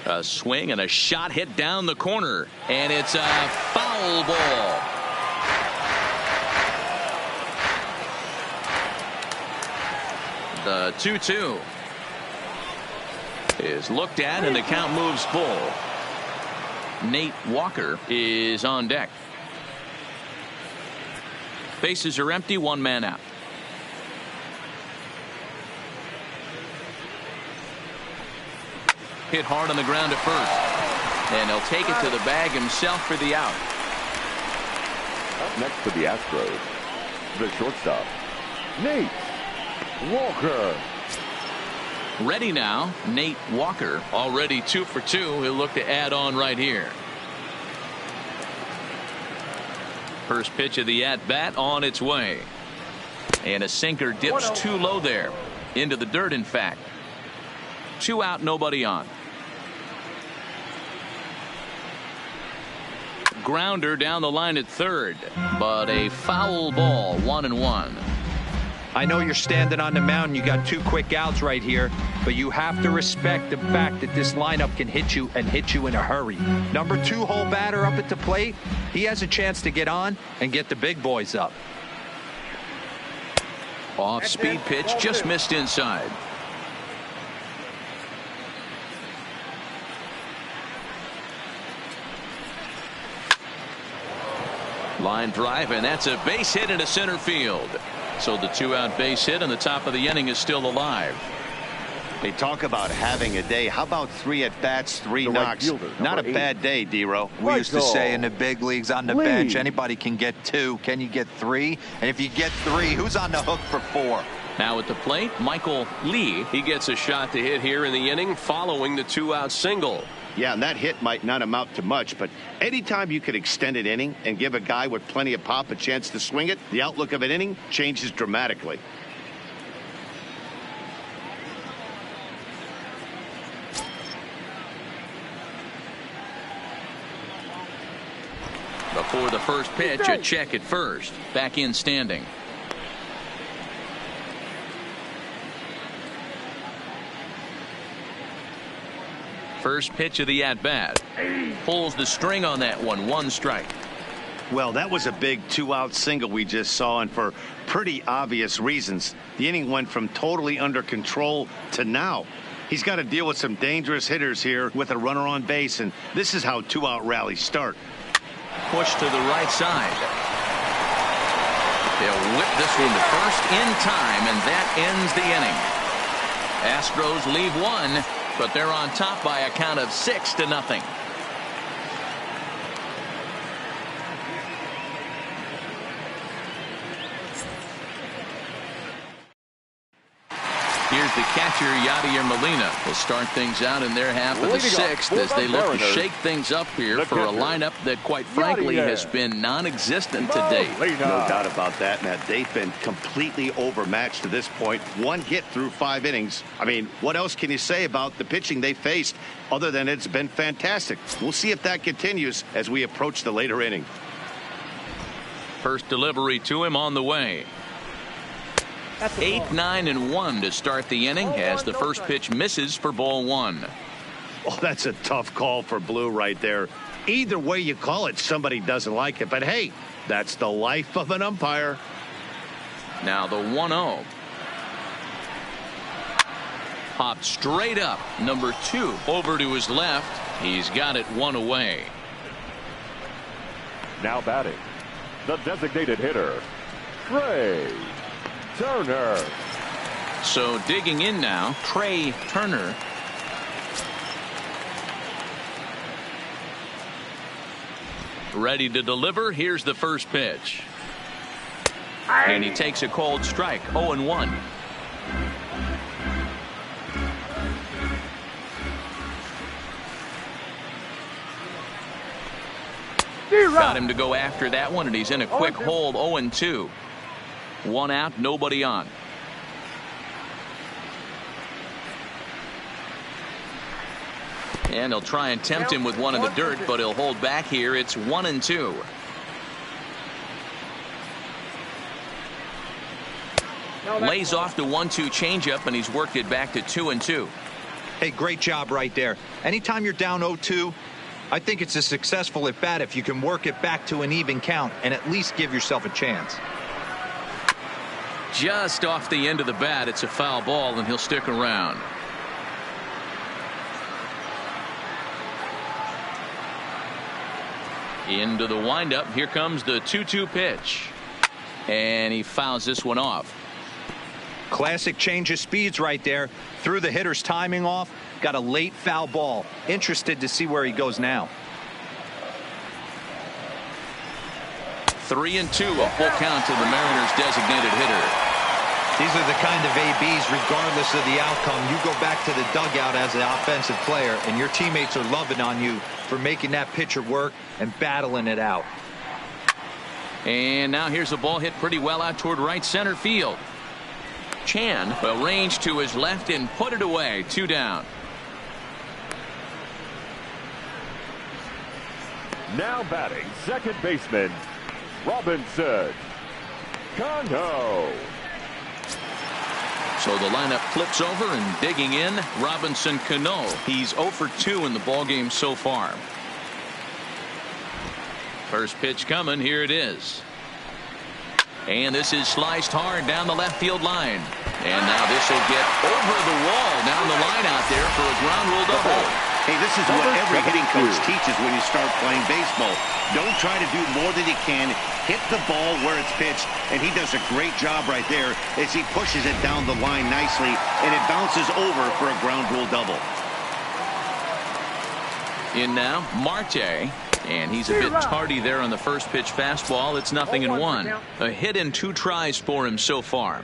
A swing and a shot hit down the corner, and it's a foul ball. The 2-2 is looked at, and the count moves full. Nate Walker is on deck. Bases are empty, 1 man out. Hit hard on the ground at first. And he'll take it to the bag himself for the out. Up next for the Astros, the shortstop, Nate Walker. Ready now, Nate Walker, already 2 for 2. He'll look to add on right here. First pitch of the at-bat on its way. And a sinker dips too low there. Into the dirt, in fact. 2 out, nobody on. Grounder down the line at third. But a foul ball, 1-1. I know you're standing on the mound. You got 2 quick outs right here, but you have to respect the fact that this lineup can hit you and hit you in a hurry. Number 2 hole batter up at the plate. He has a chance to get on and get the big boys up. Off speed pitch, just missed inside. Line drive, and that's a base hit into center field. So the 2-out base hit, and the top of the inning is still alive. They talk about having a day. How about 3 at-bats, 3 knocks? Not a bad day, D-Row. We used to say in the big leagues on the bench, anybody can get 2. Can you get 3? And if you get 3, who's on the hook for 4? Now at the plate, Michael Lee. He gets a shot to hit here in the inning following the 2-out single. Yeah, and that hit might not amount to much, but anytime you can extend an inning and give a guy with plenty of pop a chance to swing it, the outlook of an inning changes dramatically. Before the first pitch, a check at first. Back in standing. First pitch of the at-bat. Pulls the string on that one. 1 strike. Well, that was a big 2-out single we just saw, and for pretty obvious reasons. The inning went from totally under control to now. He's got to deal with some dangerous hitters here with a runner on base, and this is how 2-out rallies start. Push to the right side. They'll whip this one to first in time, and that ends the inning. Astros leave 1, but they're on top by a count of 6-0. Here's the catcher, Yadier Molina. Will start things out in their half of the 6th as they look to shake things up here for a lineup that, quite frankly, has been non-existent to date. No doubt about that, Matt. They've been completely overmatched to this point. 1 hit through 5 innings. I mean, what else can you say about the pitching they faced other than it's been fantastic? We'll see if that continues as we approach the later inning. First delivery to him on the way. 8, 9, and 1 to start the inning as the first pitch misses for ball 1. Oh, that's a tough call for Blue right there. Either way you call it, somebody doesn't like it. But hey, that's the life of an umpire. Now the 1-0. Popped straight up. Number 2 over to his left. He's got it 1 away. Now batting, the designated hitter, Trey Turner. So digging in now, Trey Turner. Ready to deliver. Here's the first pitch. And he takes a cold strike. 0-1. Got him to go after that one, and he's in a quick hold. 0-2. 1 out, nobody on. And he'll try and tempt him with one in the dirt, but he'll hold back here. It's 1-2. Lays off the 1-2 changeup, and he's worked it back to 2-2. Hey, great job right there. Anytime you're down 0-2, I think it's a successful at bat if you can work it back to an even count and at least give yourself a chance. Just off the end of the bat, it's a foul ball, and he'll stick around. Into the windup. Here comes the 2-2 pitch. And he fouls this one off. Classic change of speeds right there. Threw the hitter's timing off, got a late foul ball. Interested to see where he goes now. 3-2, a full count to the Mariners' designated hitter. These are the kind of ABs, regardless of the outcome. You go back to the dugout as an offensive player, and your teammates are loving on you for making that pitcher work and battling it out. And now here's a ball hit pretty well out toward right center field. Chan arranged to his left and put it away. 2 down. Now batting, second baseman, Robinson Cano. So the lineup flips over and digging in, Robinson Cano. He's 0 for 2 in the ballgame so far. First pitch coming. Here it is. And this is sliced hard down the left field line. And now this will get over the wall down the line out there for a ground rule double. Hey, this is what every hitting coach teaches when you start playing baseball. Don't try to do more than you can. Hit the ball where it's pitched, and he does a great job right there as he pushes it down the line nicely, and it bounces over for a ground rule double. In now, Marte, and he's a bit tardy there on the first pitch fastball. It's 0-1. A hit in 2 tries for him so far.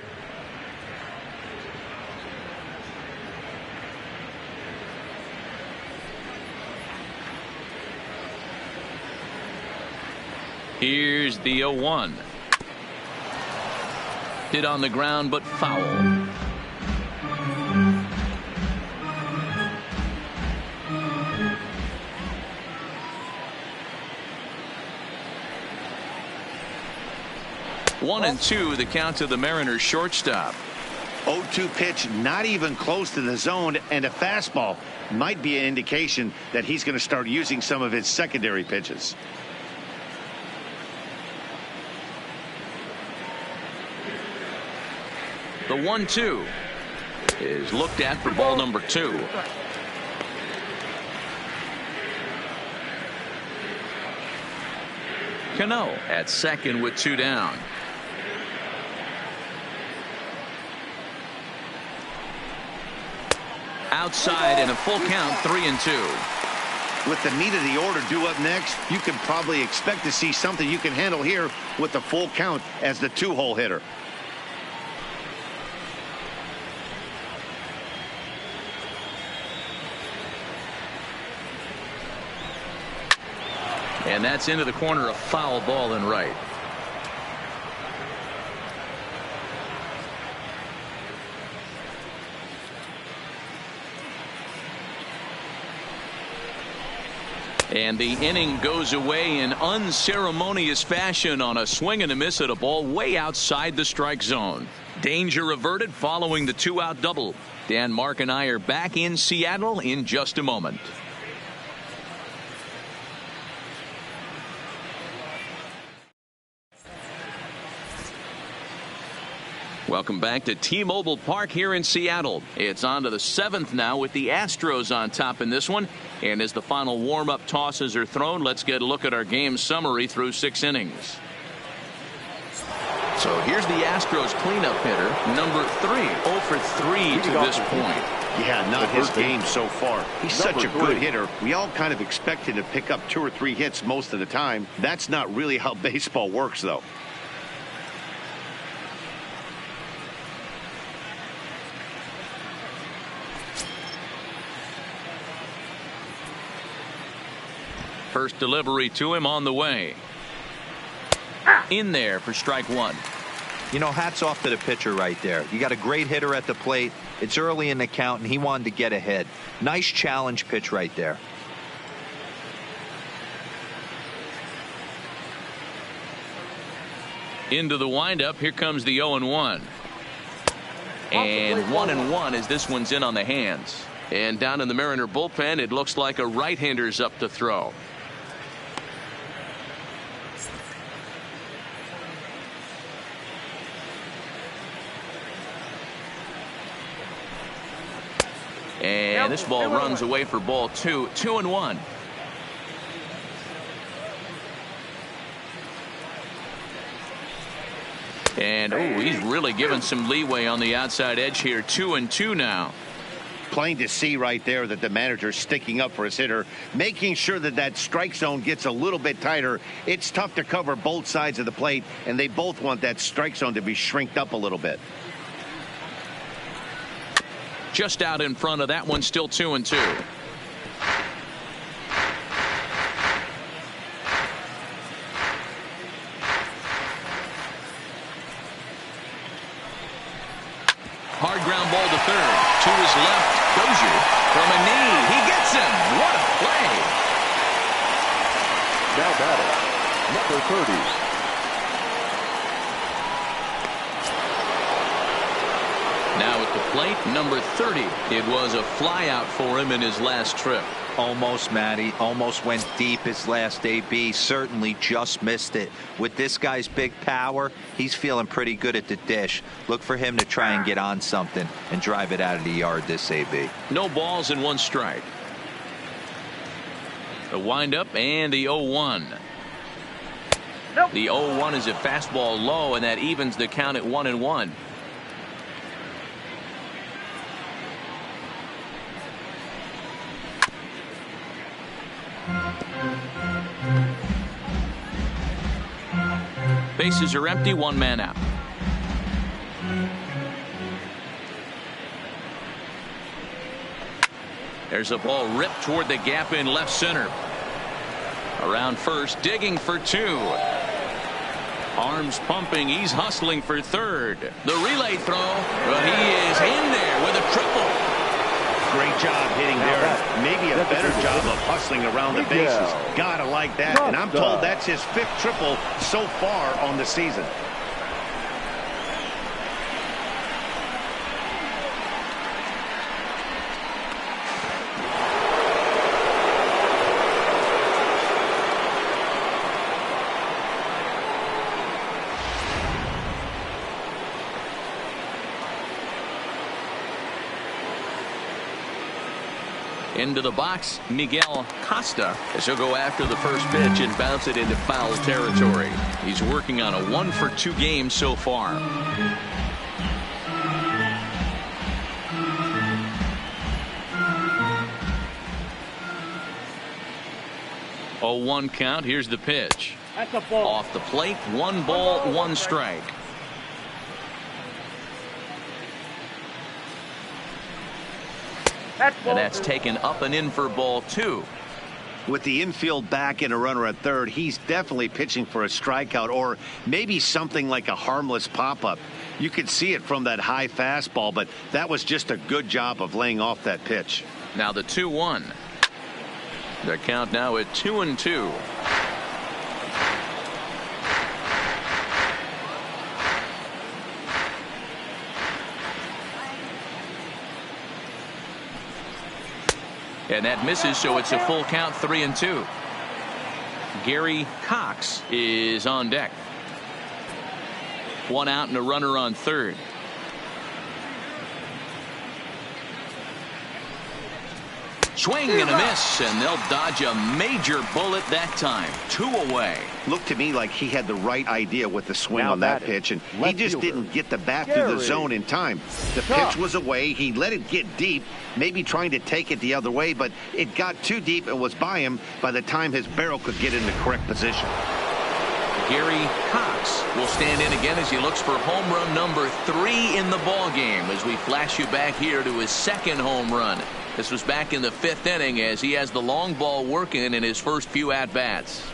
Here's the 0-1. Hit on the ground, but foul. One and 2, the count to the Mariners shortstop. 0-2 pitch, not even close to the zone, and a fastball might be an indication that he's going to start using some of his secondary pitches. The 1-2 is looked at for ball number 2. Cano at second with 2 down. Outside and a full count, 3-2. With the meat of the order due up next, you can probably expect to see something you can handle here with the full count as the 2-hole hitter. And that's into the corner, a foul ball and right. And the inning goes away in unceremonious fashion on a swing and a miss at a ball way outside the strike zone. Danger averted following the 2-out double. Dan, Mark, and I are back in Seattle in just a moment. Welcome back to T-Mobile Park here in Seattle. It's on to the 7th now with the Astros on top in this one. And as the final warm-up tosses are thrown, let's get a look at our game summary through 6 innings. So here's the Astros cleanup hitter, number 3, 0 for 3 to this point. Yeah, not his game so far. He's such a good hitter. We all kind of expect him to pick up 2 or 3 hits most of the time. That's not really how baseball works, though. First delivery to him on the way. In there for strike 1. You know, hats off to the pitcher right there. You got a great hitter at the plate. It's early in the count, and he wanted to get ahead. Nice challenge pitch right there. Into the windup. Here comes the 0-1. And 1-1 as this one's in on the hands. And down in the Mariner bullpen, it looks like a right-hander's up to throw. And this ball runs away for ball 2. 2-1. And he's really given some leeway on the outside edge here. 2-2 now. Plain to see right there that the manager's sticking up for his hitter, making sure that that strike zone gets a little bit tighter. It's tough to cover both sides of the plate, and they both want that strike zone to be shrinked up a little bit. Just out in front of that one, still 2-2. Hard ground ball to third. To his left, Dozier from a knee. He gets him. What a play. Now batting, number 30. Now at the plate, number 30. It was a flyout for him in his last trip. Almost, Matty. Almost went deep his last AB. Certainly just missed it. With this guy's big power, he's feeling pretty good at the dish. Look for him to try and get on something and drive it out of the yard this AB. No balls and 1 strike. The windup and the 0-1. Nope. The 0-1 is a fastball low, and that evens the count at 1-1. Bases are empty, 1 man out. There's a ball ripped toward the gap in left center. Around first, digging for 2. Arms pumping, he's hustling for third. The relay throw, but he is in there with a triple. Great job hitting there. Maybe a better job of hustling around the bases. Gotta like that. And I'm told that's his 5th triple so far on the season. Into the box, Miguel Costa, as he'll go after the first pitch and bounce it into foul territory. He's working on a 1-for-2 game so far. 0-1 count. Here's the pitch. That's a ball. Off the plate, 1 ball, 1 strike. And that's taken up and in for ball 2. With the infield back and a runner at third, he's definitely pitching for a strikeout or maybe something like a harmless pop-up. You could see it from that high fastball, but that was just a good job of laying off that pitch. Now the 2-1. The count now at 2-2. And that misses, so it's a full count, 3-2. Gary Cox is on deck. 1 out and a runner on third. Swing and a miss, and they'll dodge a major bullet that time. 2 away. Looked to me like he had the right idea with the swing on that pitch, and he just didn't get the bat through the zone in time. The pitch was away. He let it get deep, maybe trying to take it the other way, but it got too deep and was by him by the time his barrel could get in the correct position. Gary Cox will stand in again as he looks for home run number 3 in the ball game as we flash you back here to his 2nd home run. This was back in the 5th inning as he has the long ball working in his first few at-bats.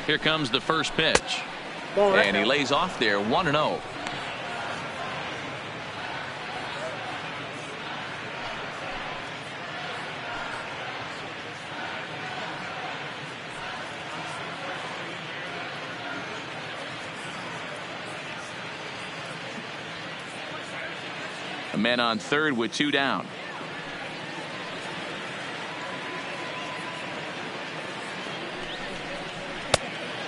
Here comes the first pitch. And he lays off there, 1-0. A man on third with 2 down.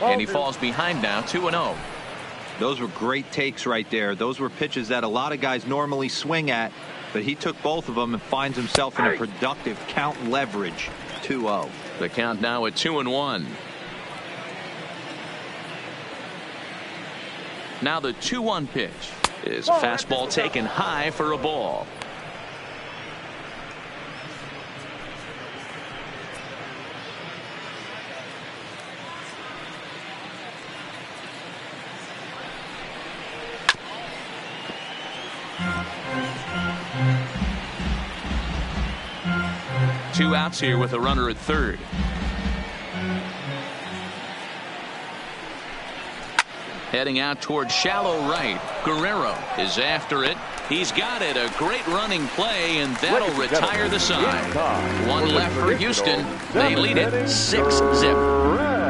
And he falls behind now, 2-0. Those were great takes right there. Those were pitches that a lot of guys normally swing at, but he took both of them and finds himself in a productive count leverage. 2-0. The count now at 2-1. Now the 2-1 pitch is a fastball taken high for a ball. Two outs here with a runner at third. Heading out towards shallow right. Guerrero is after it. He's got it. A great running play, and that'll retire the side. One left for Houston. They lead it 6-0.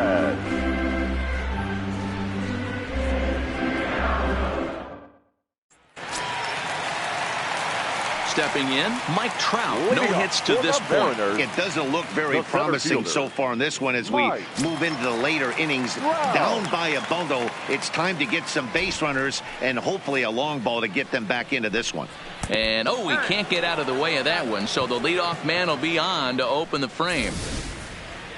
Stepping in, Mike Trout. No hits to this point. It doesn't look very promising so far in this one as we move into the later innings. Down by a bundle, it's time to get some base runners and hopefully a long ball to get them back into this one. And, we can't get out of the way of that one, so the leadoff man will be on to open the frame.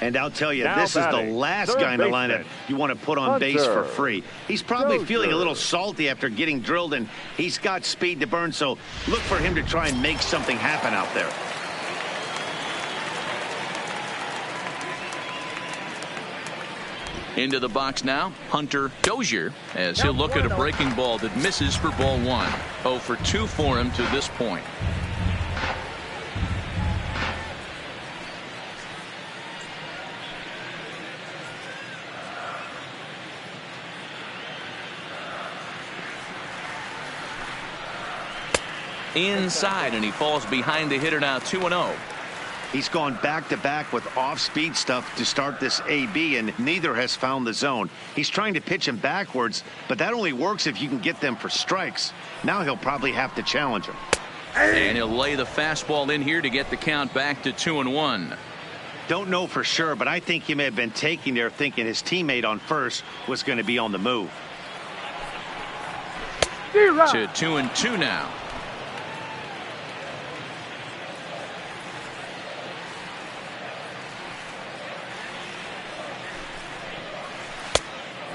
And I'll tell you, this is the last guy in the lineup you want to put on base for free. He's probably feeling a little salty after getting drilled, and he's got speed to burn, so look for him to try and make something happen out there. Into the box now, Hunter Dozier, as he'll look at a breaking ball that misses for ball one. 0 for 2 for him to this point. Inside, and he falls behind the hitter now 2-0. He's gone back-to-back with off-speed stuff to start this AB, and neither has found the zone. He's trying to pitch him backwards, but that only works if you can get them for strikes. Now he'll probably have to challenge him. And he'll lay the fastball in here to get the count back to 2-1. Don't know for sure, but I think he may have been taking there thinking his teammate on first was going to be on the move. To 2-2 now.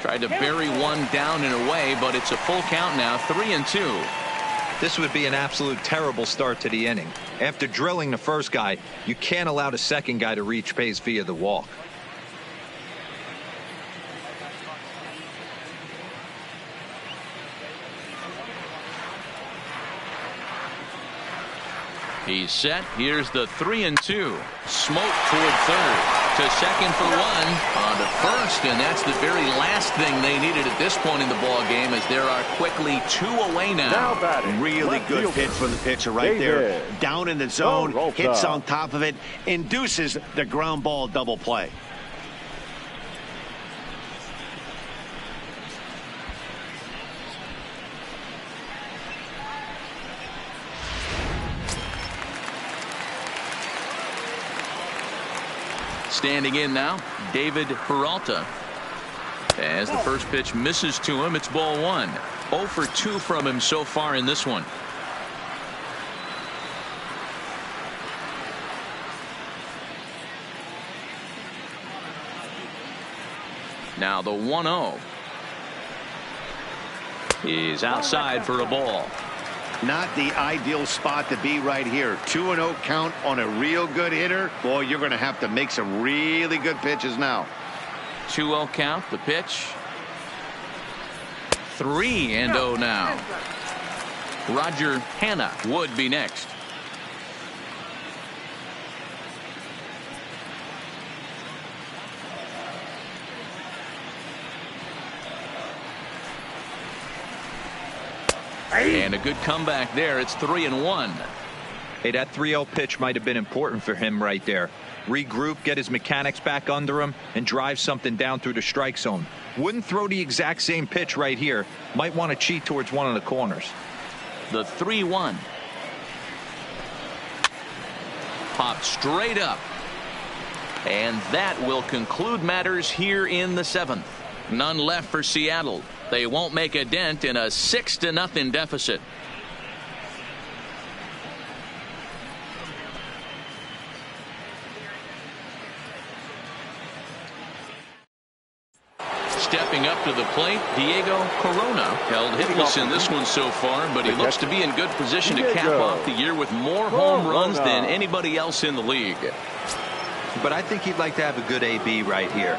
Tried to bury one down and away, but it's a full count now, 3-2. This would be an absolute terrible start to the inning. After drilling the first guy, you can't allow the second guy to reach base via the walk. He's set. Here's the 3-2. Smoke toward third. To second for one. On to first, and that's the very last thing they needed at this point in the ball game, as there are quickly 2 away now. Really good pitch from the pitcher right there. Down in the zone, hits on top of it, induces the ground ball double play. Standing in now, David Peralta. As the first pitch misses to him, it's ball one. 0 for 2 from him so far in this one. Now the 1-0. He's outside for a ball. Not the ideal spot to be right here. 2-0 count on a real good hitter. Boy, you're going to have to make some really good pitches now. 2-0 count, the pitch. 3-0 now. Roger Hanna would be next. And a good comeback there. It's 3-1. Hey, that 3-0 pitch might have been important for him right there. Regroup, get his mechanics back under him, and drive something down through the strike zone. Wouldn't throw the exact same pitch right here. Might want to cheat towards one of the corners. The 3-1. Popped straight up. And that will conclude matters here in the 7th. None left for Seattle. They won't make a dent in a 6-0 deficit. Stepping up to the plate, Diego Corona. Held hitless in this one so far, but he looks to be in good position to cap off the year with more home runs than anybody else in the league. But I think he'd like to have a good AB right here.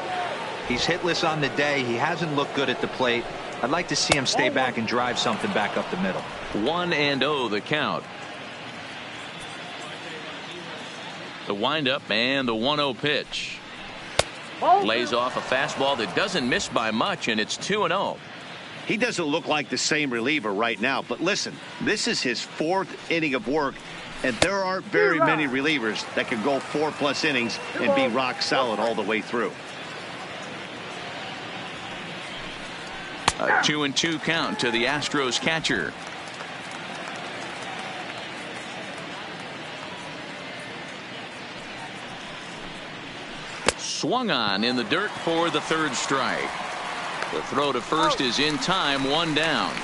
He's hitless on the day. He hasn't looked good at the plate. I'd like to see him stay back and drive something back up the middle. 1-0 the count. The windup and the 1-0 pitch. Lays off a fastball that doesn't miss by much, and it's 2-0. He doesn't look like the same reliever right now, but listen, this is his 4th inning of work, and there aren't very many relievers that can go 4+ innings and be rock solid all the way through. A 2-2 count to the Astros catcher. Swung on in the dirt for the 3rd strike. The throw to first is in time, 1 down.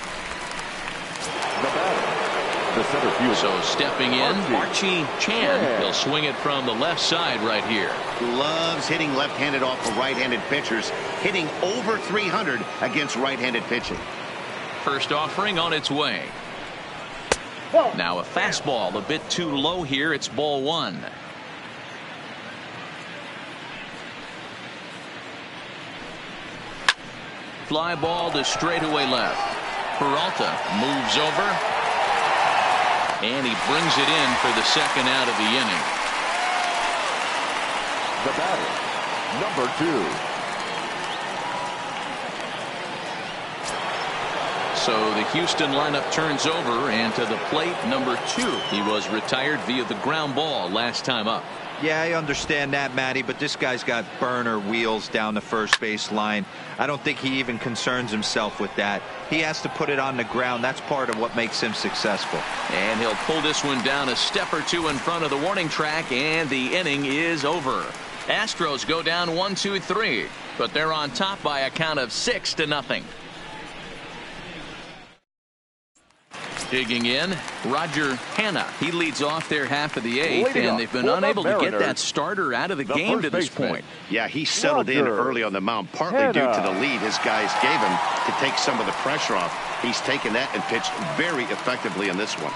The batter, the center fielder. So stepping in, Archie Chan. He'll swing it from the left side right here. Loves hitting left-handed off of right-handed pitchers, hitting over 300 against right-handed pitching. First offering on its way. Now a fastball a bit too low here. It's ball 1. Fly ball to straightaway left. Peralta moves over, and he brings it in for the 2nd out of the inning. The batter, number 2. So the Houston lineup turns over, and to the plate, number 2. He was retired via the ground ball last time up. Yeah, I understand that, Matty, but this guy's got burner wheels down the first base line. I don't think he even concerns himself with that. He has to put it on the ground. That's part of what makes him successful. And he'll pull this one down a step or 2 in front of the warning track, and the inning is over. Astros go down 1-2-3, but they're on top by a count of 6-0. Digging in, Roger Hanna. He leads off their half of the 8th, and they've been unable to get that starter out of the game to this point. Yeah, he settled in early on the mound, partly due to the lead his guys gave him to take some of the pressure off. He's taken that and pitched very effectively in this one.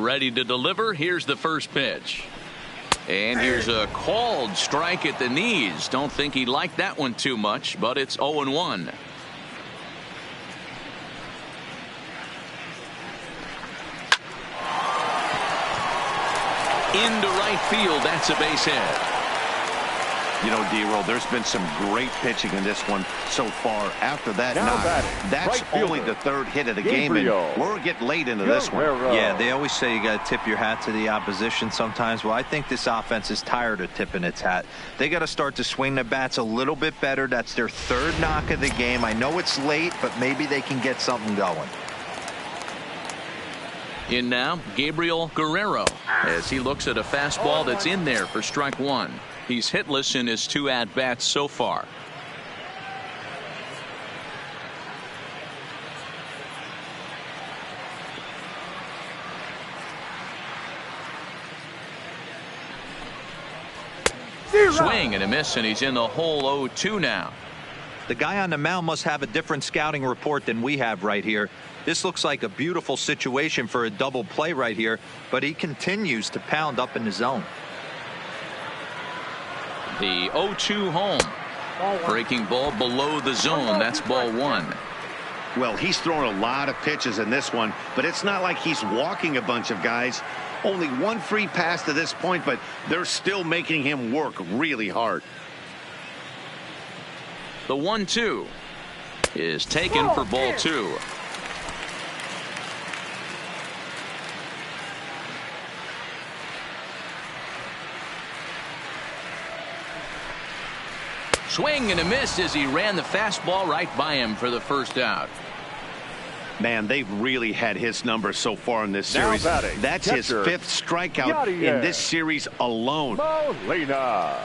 Ready to deliver. Here's the first pitch. And here's a called strike at the knees. Don't think he liked that one too much, but it's 0-1. Into right field. That's a base hit. You know, D-Roll, there's been some great pitching in this one so far. After that knock, that's only the 3rd hit of the game, and we're getting late into this one. Yeah, they always say you got to tip your hat to the opposition sometimes. Well, I think this offense is tired of tipping its hat. They got to start to swing the bats a little bit better. That's their 3rd knock of the game. I know it's late, but maybe they can get something going. In now, Gabriel Guerrero, as he looks at a fastball that's in there for strike 1. He's hitless in his 2 at-bats so far. Swing and a miss, and he's in the hole 0-2 now. The guy on the mound must have a different scouting report than we have right here. This looks like a beautiful situation for a double play right here, but he continues to pound up in the zone. The 0-2 home. Breaking ball below the zone. That's ball 1. Well, he's throwing a lot of pitches in this one, but it's not like he's walking a bunch of guys. Only 1 free pass to this point, but they're still making him work really hard. The 1-2 is taken for ball 2. Swing and a miss as he ran the fastball right by him for the 1st out. Man, they've really had his number so far in this series. That's his 5th strikeout in this series alone. Molina.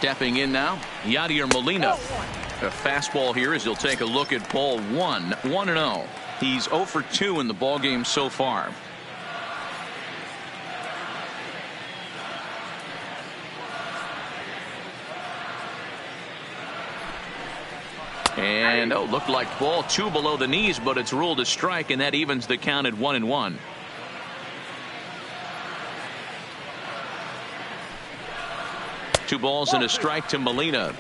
Stepping in now, Yadier Molina. A fastball here as he'll take a look at ball one. 1-0. He's 0 for 2 in the ballgame so far. And looked like ball 2 below the knees, but it's ruled a strike, and that evens the count at 1-1. Two balls and a strike to Molina.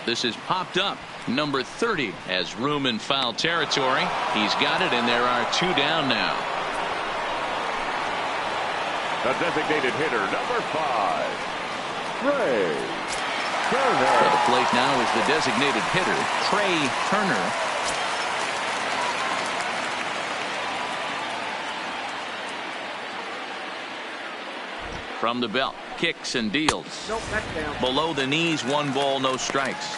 This is popped up. Number 30 has room in foul territory. He's got it, and there are 2 down now. The designated hitter, number 5, Trey Turner. At the plate now is the designated hitter, Trey Turner. From the belt, kicks and deals. Nope, that's down. Below the knees, 1 ball, no strikes.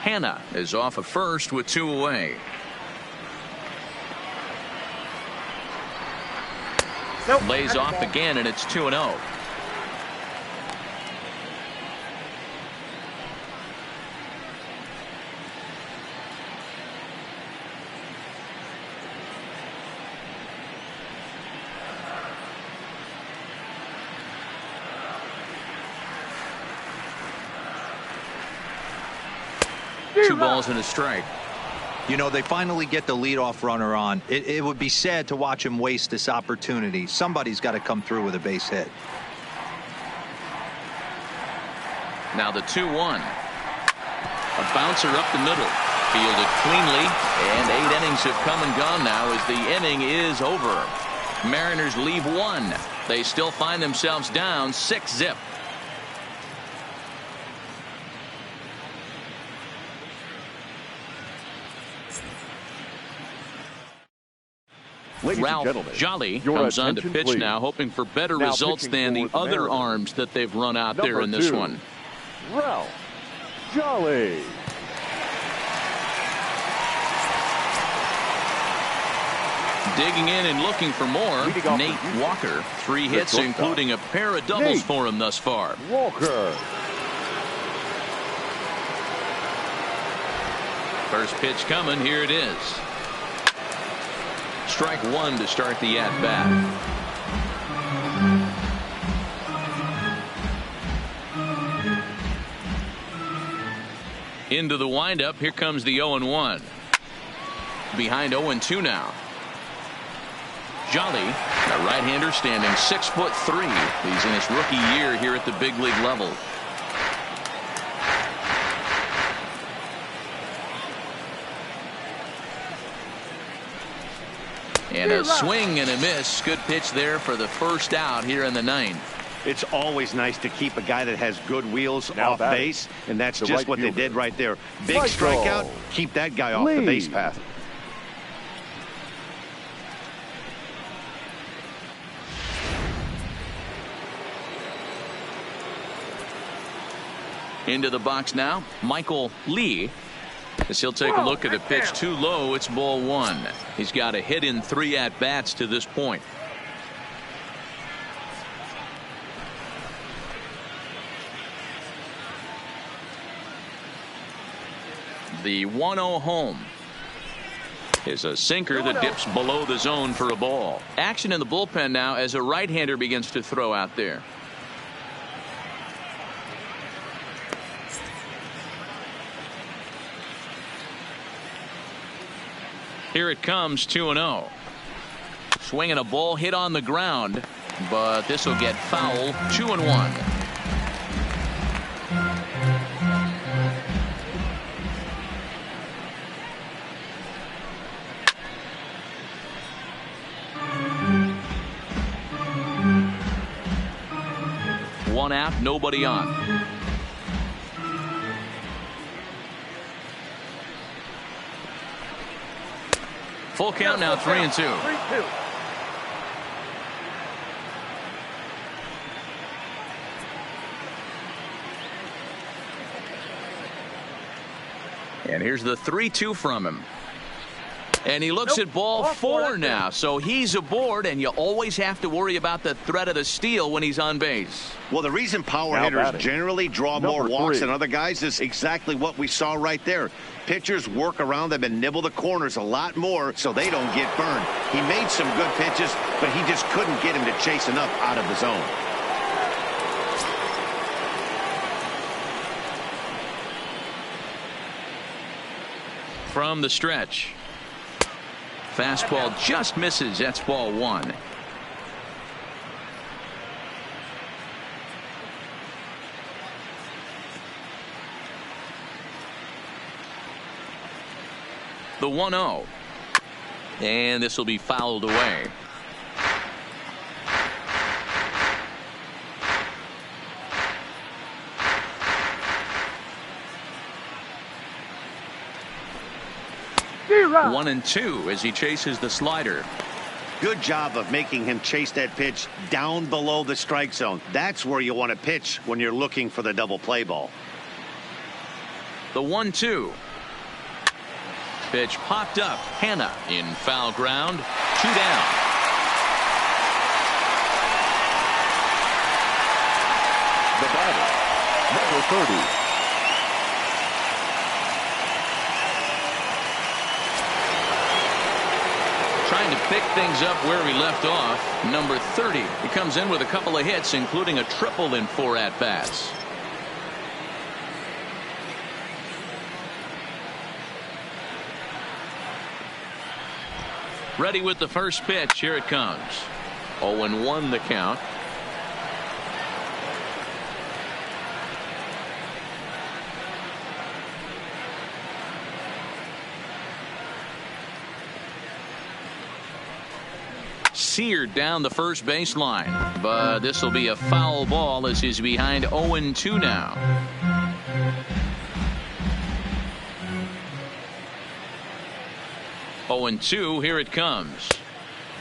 Hannah is off of first with 2 away. Nope, Lays that's off down. again, and it's 2-0. Two balls and a strike. You know, they finally get the leadoff runner on. It would be sad to watch him waste this opportunity. Somebody's got to come through with a base hit. Now the 2-1. A bouncer up the middle. Fielded cleanly, and 8 innings have come and gone now as the inning is over. Mariners leave 1. They still find themselves down 6-0. Ladies Ralph and gentlemen, Jolly your comes on to attention, pitch please. now, hoping for better Now results pitching than the for the other Mariners, arms that they've run out there number in this 2, one. Ralph Jolly. Digging in and looking for more, Leading off Nate the Houston, Walker. 3 the hits, shortstop, including a pair of doubles Nate for him thus far. Walker. First pitch coming. Here it is. Strike 1 to start the at-bat. Into the windup. Here comes the 0-1. Behind 0-2 now. Jolly, a right-hander standing 6'3". He's in his rookie year here at the big league level. And a swing and a miss. Good pitch there for the first out here in the 9th. It's always nice to keep a guy that has good wheels Now off batting, base, and that's the just right what fielder. they did right there. Big Right strikeout, ball. keep that guy off the Lee. base path. Into the box now, Michael Lee. As he'll take a look at a pitch too low, it's ball 1. He's got a hit in 3 at-bats to this point. The 1-0 home is a sinker that dips below the zone for a ball. Action in the bullpen now as a right-hander begins to throw out there. Here it comes, 2-0. Swinging a ball hit on the ground, but this will get foul. 2-1. One out, nobody on. Full count now, 3-2. 3-2. And here's the 3-2 from him. And he looks at ball 4 now, so he's aboard, and you always have to worry about the threat of the steal when he's on base. Well, the reason power hitters generally draw more walks than other guys is exactly what we saw right there. Pitchers work around them and nibble the corners a lot more so they don't get burned. He made some good pitches, but he just couldn't get him to chase enough out of the zone. From the stretch. Fastball just misses. That's ball 1. The 1-0. And this will be fouled away. One and 2 as he chases the slider. Good job of making him chase that pitch down below the strike zone. That's where you want to pitch when you're looking for the double play ball. The 1-2. Pitch popped up. Hannah in foul ground. 2 down. The batter, number 30. Trying to pick things up where he left off. Number 30. He comes in with a couple of hits, including a triple in 4 at-bats. Ready with the first pitch. Here it comes. 0-1 the count. Seared down the first baseline, but this will be a foul ball as he's behind 0-2 now. Oh, and 2. Here it comes.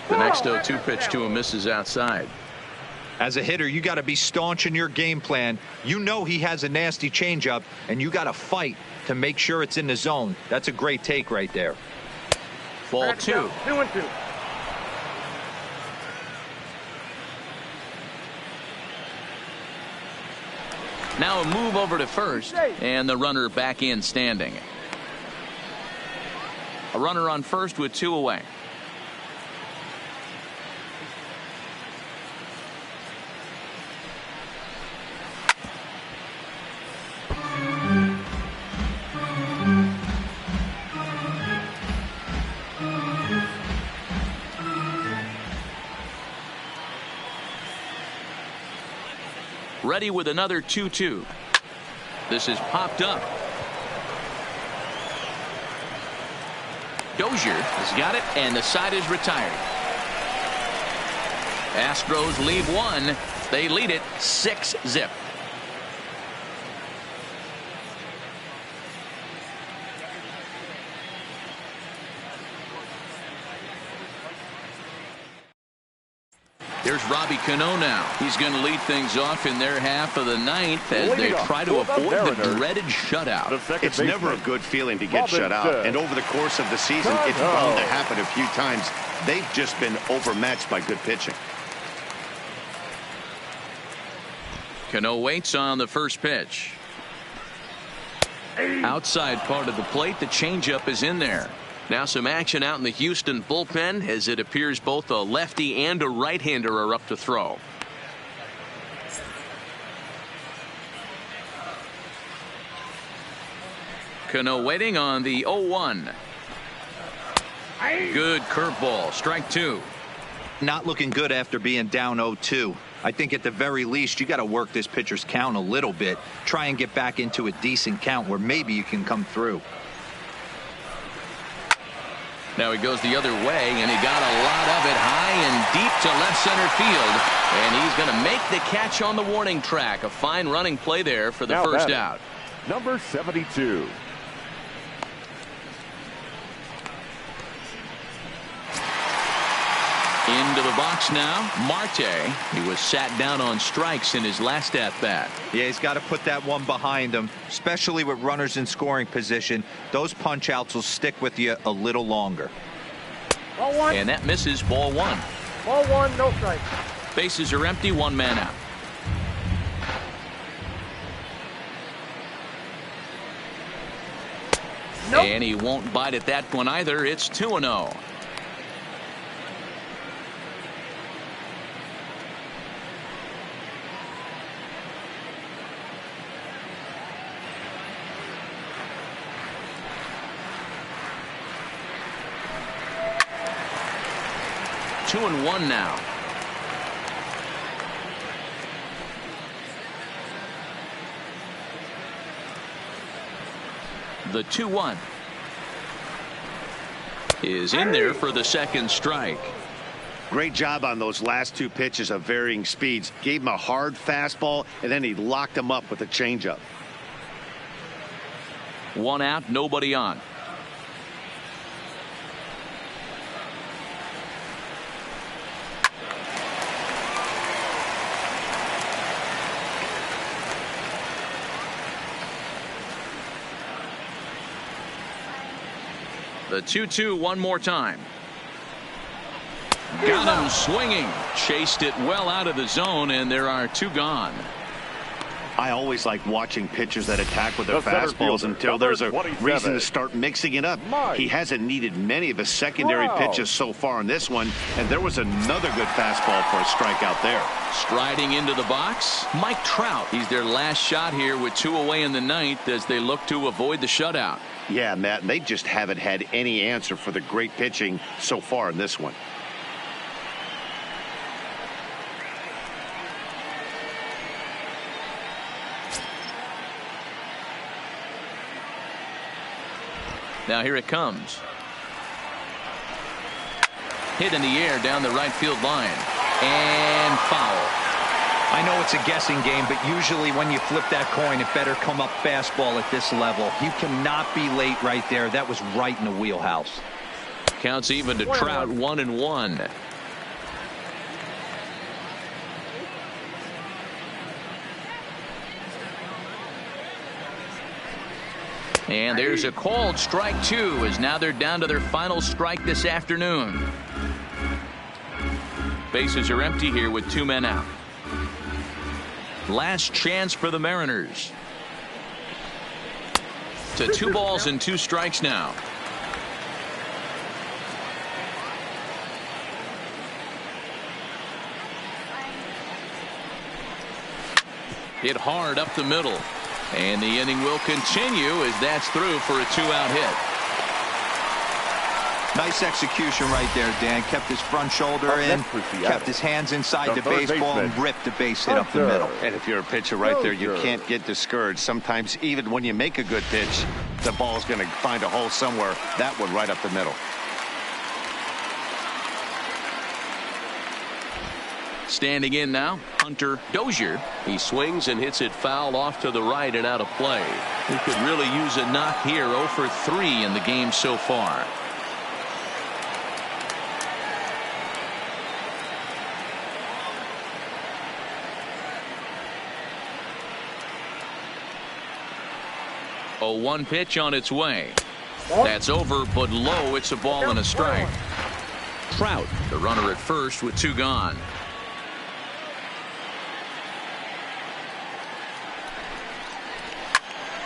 The next 0-2 pitch to him misses outside. As a hitter, you got to be staunch in your game plan. You know he has a nasty changeup, and you got to fight to make sure it's in the zone. That's a great take right there. Ball 2. 2-2. Now a move over to first, and the runner back in standing. A runner on first with 2 away. Ready with another 2-2. This is popped up. Dozier has got it, and the side is retired. Astros leave 1. They lead it 6-0. Here's Robbie Cano now. He's going to lead things off in their half of the 9th as they try to avoid the dreaded shutout. It's never a good feeling to get shut out. And over the course of the season, it's bound to happen a few times. They've just been overmatched by good pitching. Cano waits on the first pitch. Outside part of the plate. The changeup is in there. Now some action out in the Houston bullpen as it appears both a lefty and a right-hander are up to throw. Cano waiting on the 0-1. Good curveball. Strike 2. Not looking good after being down 0-2. I think at the very least you got to work this pitcher's count a little bit. Try and get back into a decent count where maybe you can come through. Now he goes the other way, and he got a lot of it high and deep to left center field. And he's going to make the catch on the warning track. A fine running play there for the first out. Number 72. Into the box box now, Marte. He was sat down on strikes in his last at-bat. Yeah, he's got to put that one behind him, especially with runners in scoring position. Those punch-outs will stick with you a little longer. Ball one. And that misses, ball one. Ball one, no strike. Bases are empty, one man out. Nope. And he won't bite at that one either. It's 2-0. Two and one now. The 2-1 is in there for the second strike. Great job on those last two pitches of varying speeds. Gave him a hard fastball, and then he locked him up with a changeup. One out, nobody on. The 2-2 one more time. Got him swinging. Chased it well out of the zone, and there are two gone. I always like watching pitchers that attack with their The center fastballs fielder, until there's a 27. reason to start mixing it up. Mike. He hasn't needed many of his secondary Wow. pitches so far in this one, and there was another good fastball for a strikeout there. Striding into the box, Mike Trout. He's their last shot here with two away in the ninth as they look to avoid the shutout. Yeah, Matt, and they just haven't had any answer for the great pitching so far in this one. Now here it comes. Hit in the air down the right field line. And foul. I know it's a guessing game, but usually when you flip that coin, it better come up fastball at this level. You cannot be late right there. That was right in the wheelhouse. Counts even to Trout, 1-1. And there's a called strike two, as now they're down to their final strike this afternoon. Bases are empty here with two men out. Last chance for the Mariners. To 2 balls and 2 strikes now. Hit hard up the middle. And the inning will continue as that's through for a 2-out hit. Nice execution right there, Dan. Kept his front shoulder Up in, next for Seattle, kept his hands inside the the third baseball, and baseman, ripped the base hit up the middle. And if you're a pitcher right there, you Roger. can't get discouraged. Sometimes even when you make a good pitch, the ball's going to find a hole somewhere. That one right up the middle. Standing in now, Hunter Dozier. He swings and hits it foul off to the right and out of play. He could really use a knock here. 0 for 3 in the game so far. A 1 pitch on its way. That's over, but low. It's a ball and a strike. Trout, the runner at first with 2 gone.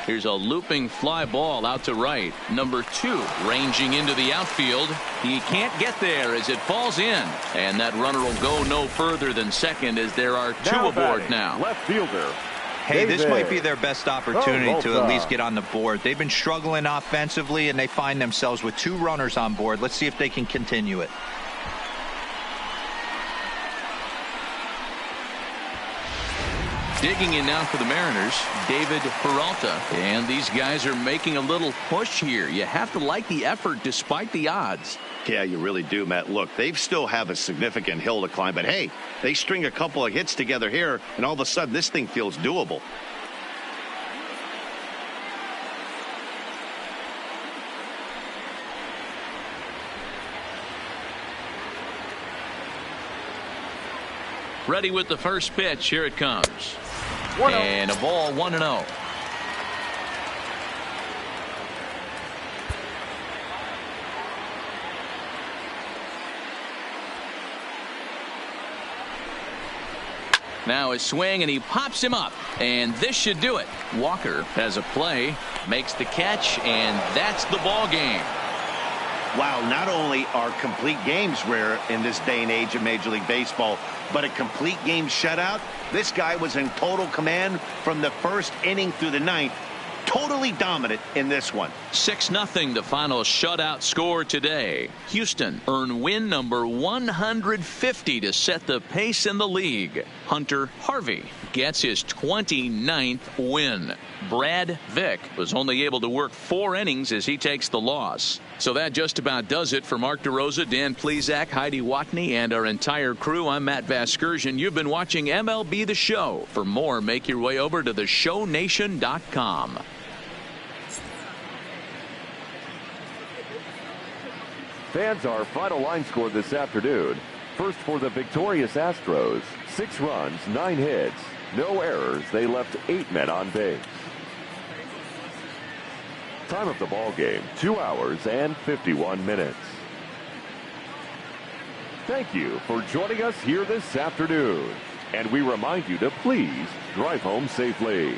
Here's a looping fly ball out to right. Number 2 ranging into the outfield. He can't get there as it falls in. And that runner will go no further than second as there are 2 Now aboard batting, now. left fielder. Hey, this David. might be their best opportunity to at Travolta. least get on the board. They've been struggling offensively, and they find themselves with 2 runners on board. Let's see if they can continue it. Digging in now for the Mariners, David Peralta. And these guys are making a little push here. You have to like the effort despite the odds. Yeah, you really do, Matt. Look, they still have a significant hill to climb, but hey, they string a couple of hits together here, and all of a sudden this thing feels doable. Ready with the first pitch. Here it comes. 1-0. And a ball, 1-0. Now his swing, and he pops him up. And this should do it. Walker has a play, makes the catch, and that's the ball game. Wow, not only are complete games rare in this day and age of Major League Baseball, but a complete game shutout. This guy was in total command from the first inning through the ninth. Totally dominant in this one. 6-0 the final shutout score today. Houston earned win number 150 to set the pace in the league. Hunter Harvey gets his 29th win. Brad Vick was only able to work 4 innings as he takes the loss. So that just about does it for Mark DeRosa, Dan Plesac, Heidi Watney, and our entire crew. I'm Matt Vasgersian. You've been watching MLB The Show. For more, make your way over to theshownation.com. Fans, our final line score this afternoon. First for the victorious Astros. 6 runs, 9 hits, no errors. They left 8 men on base. Time of the ball game, 2 hours and 51 minutes. Thank you for joining us here this afternoon. And we remind you to please drive home safely.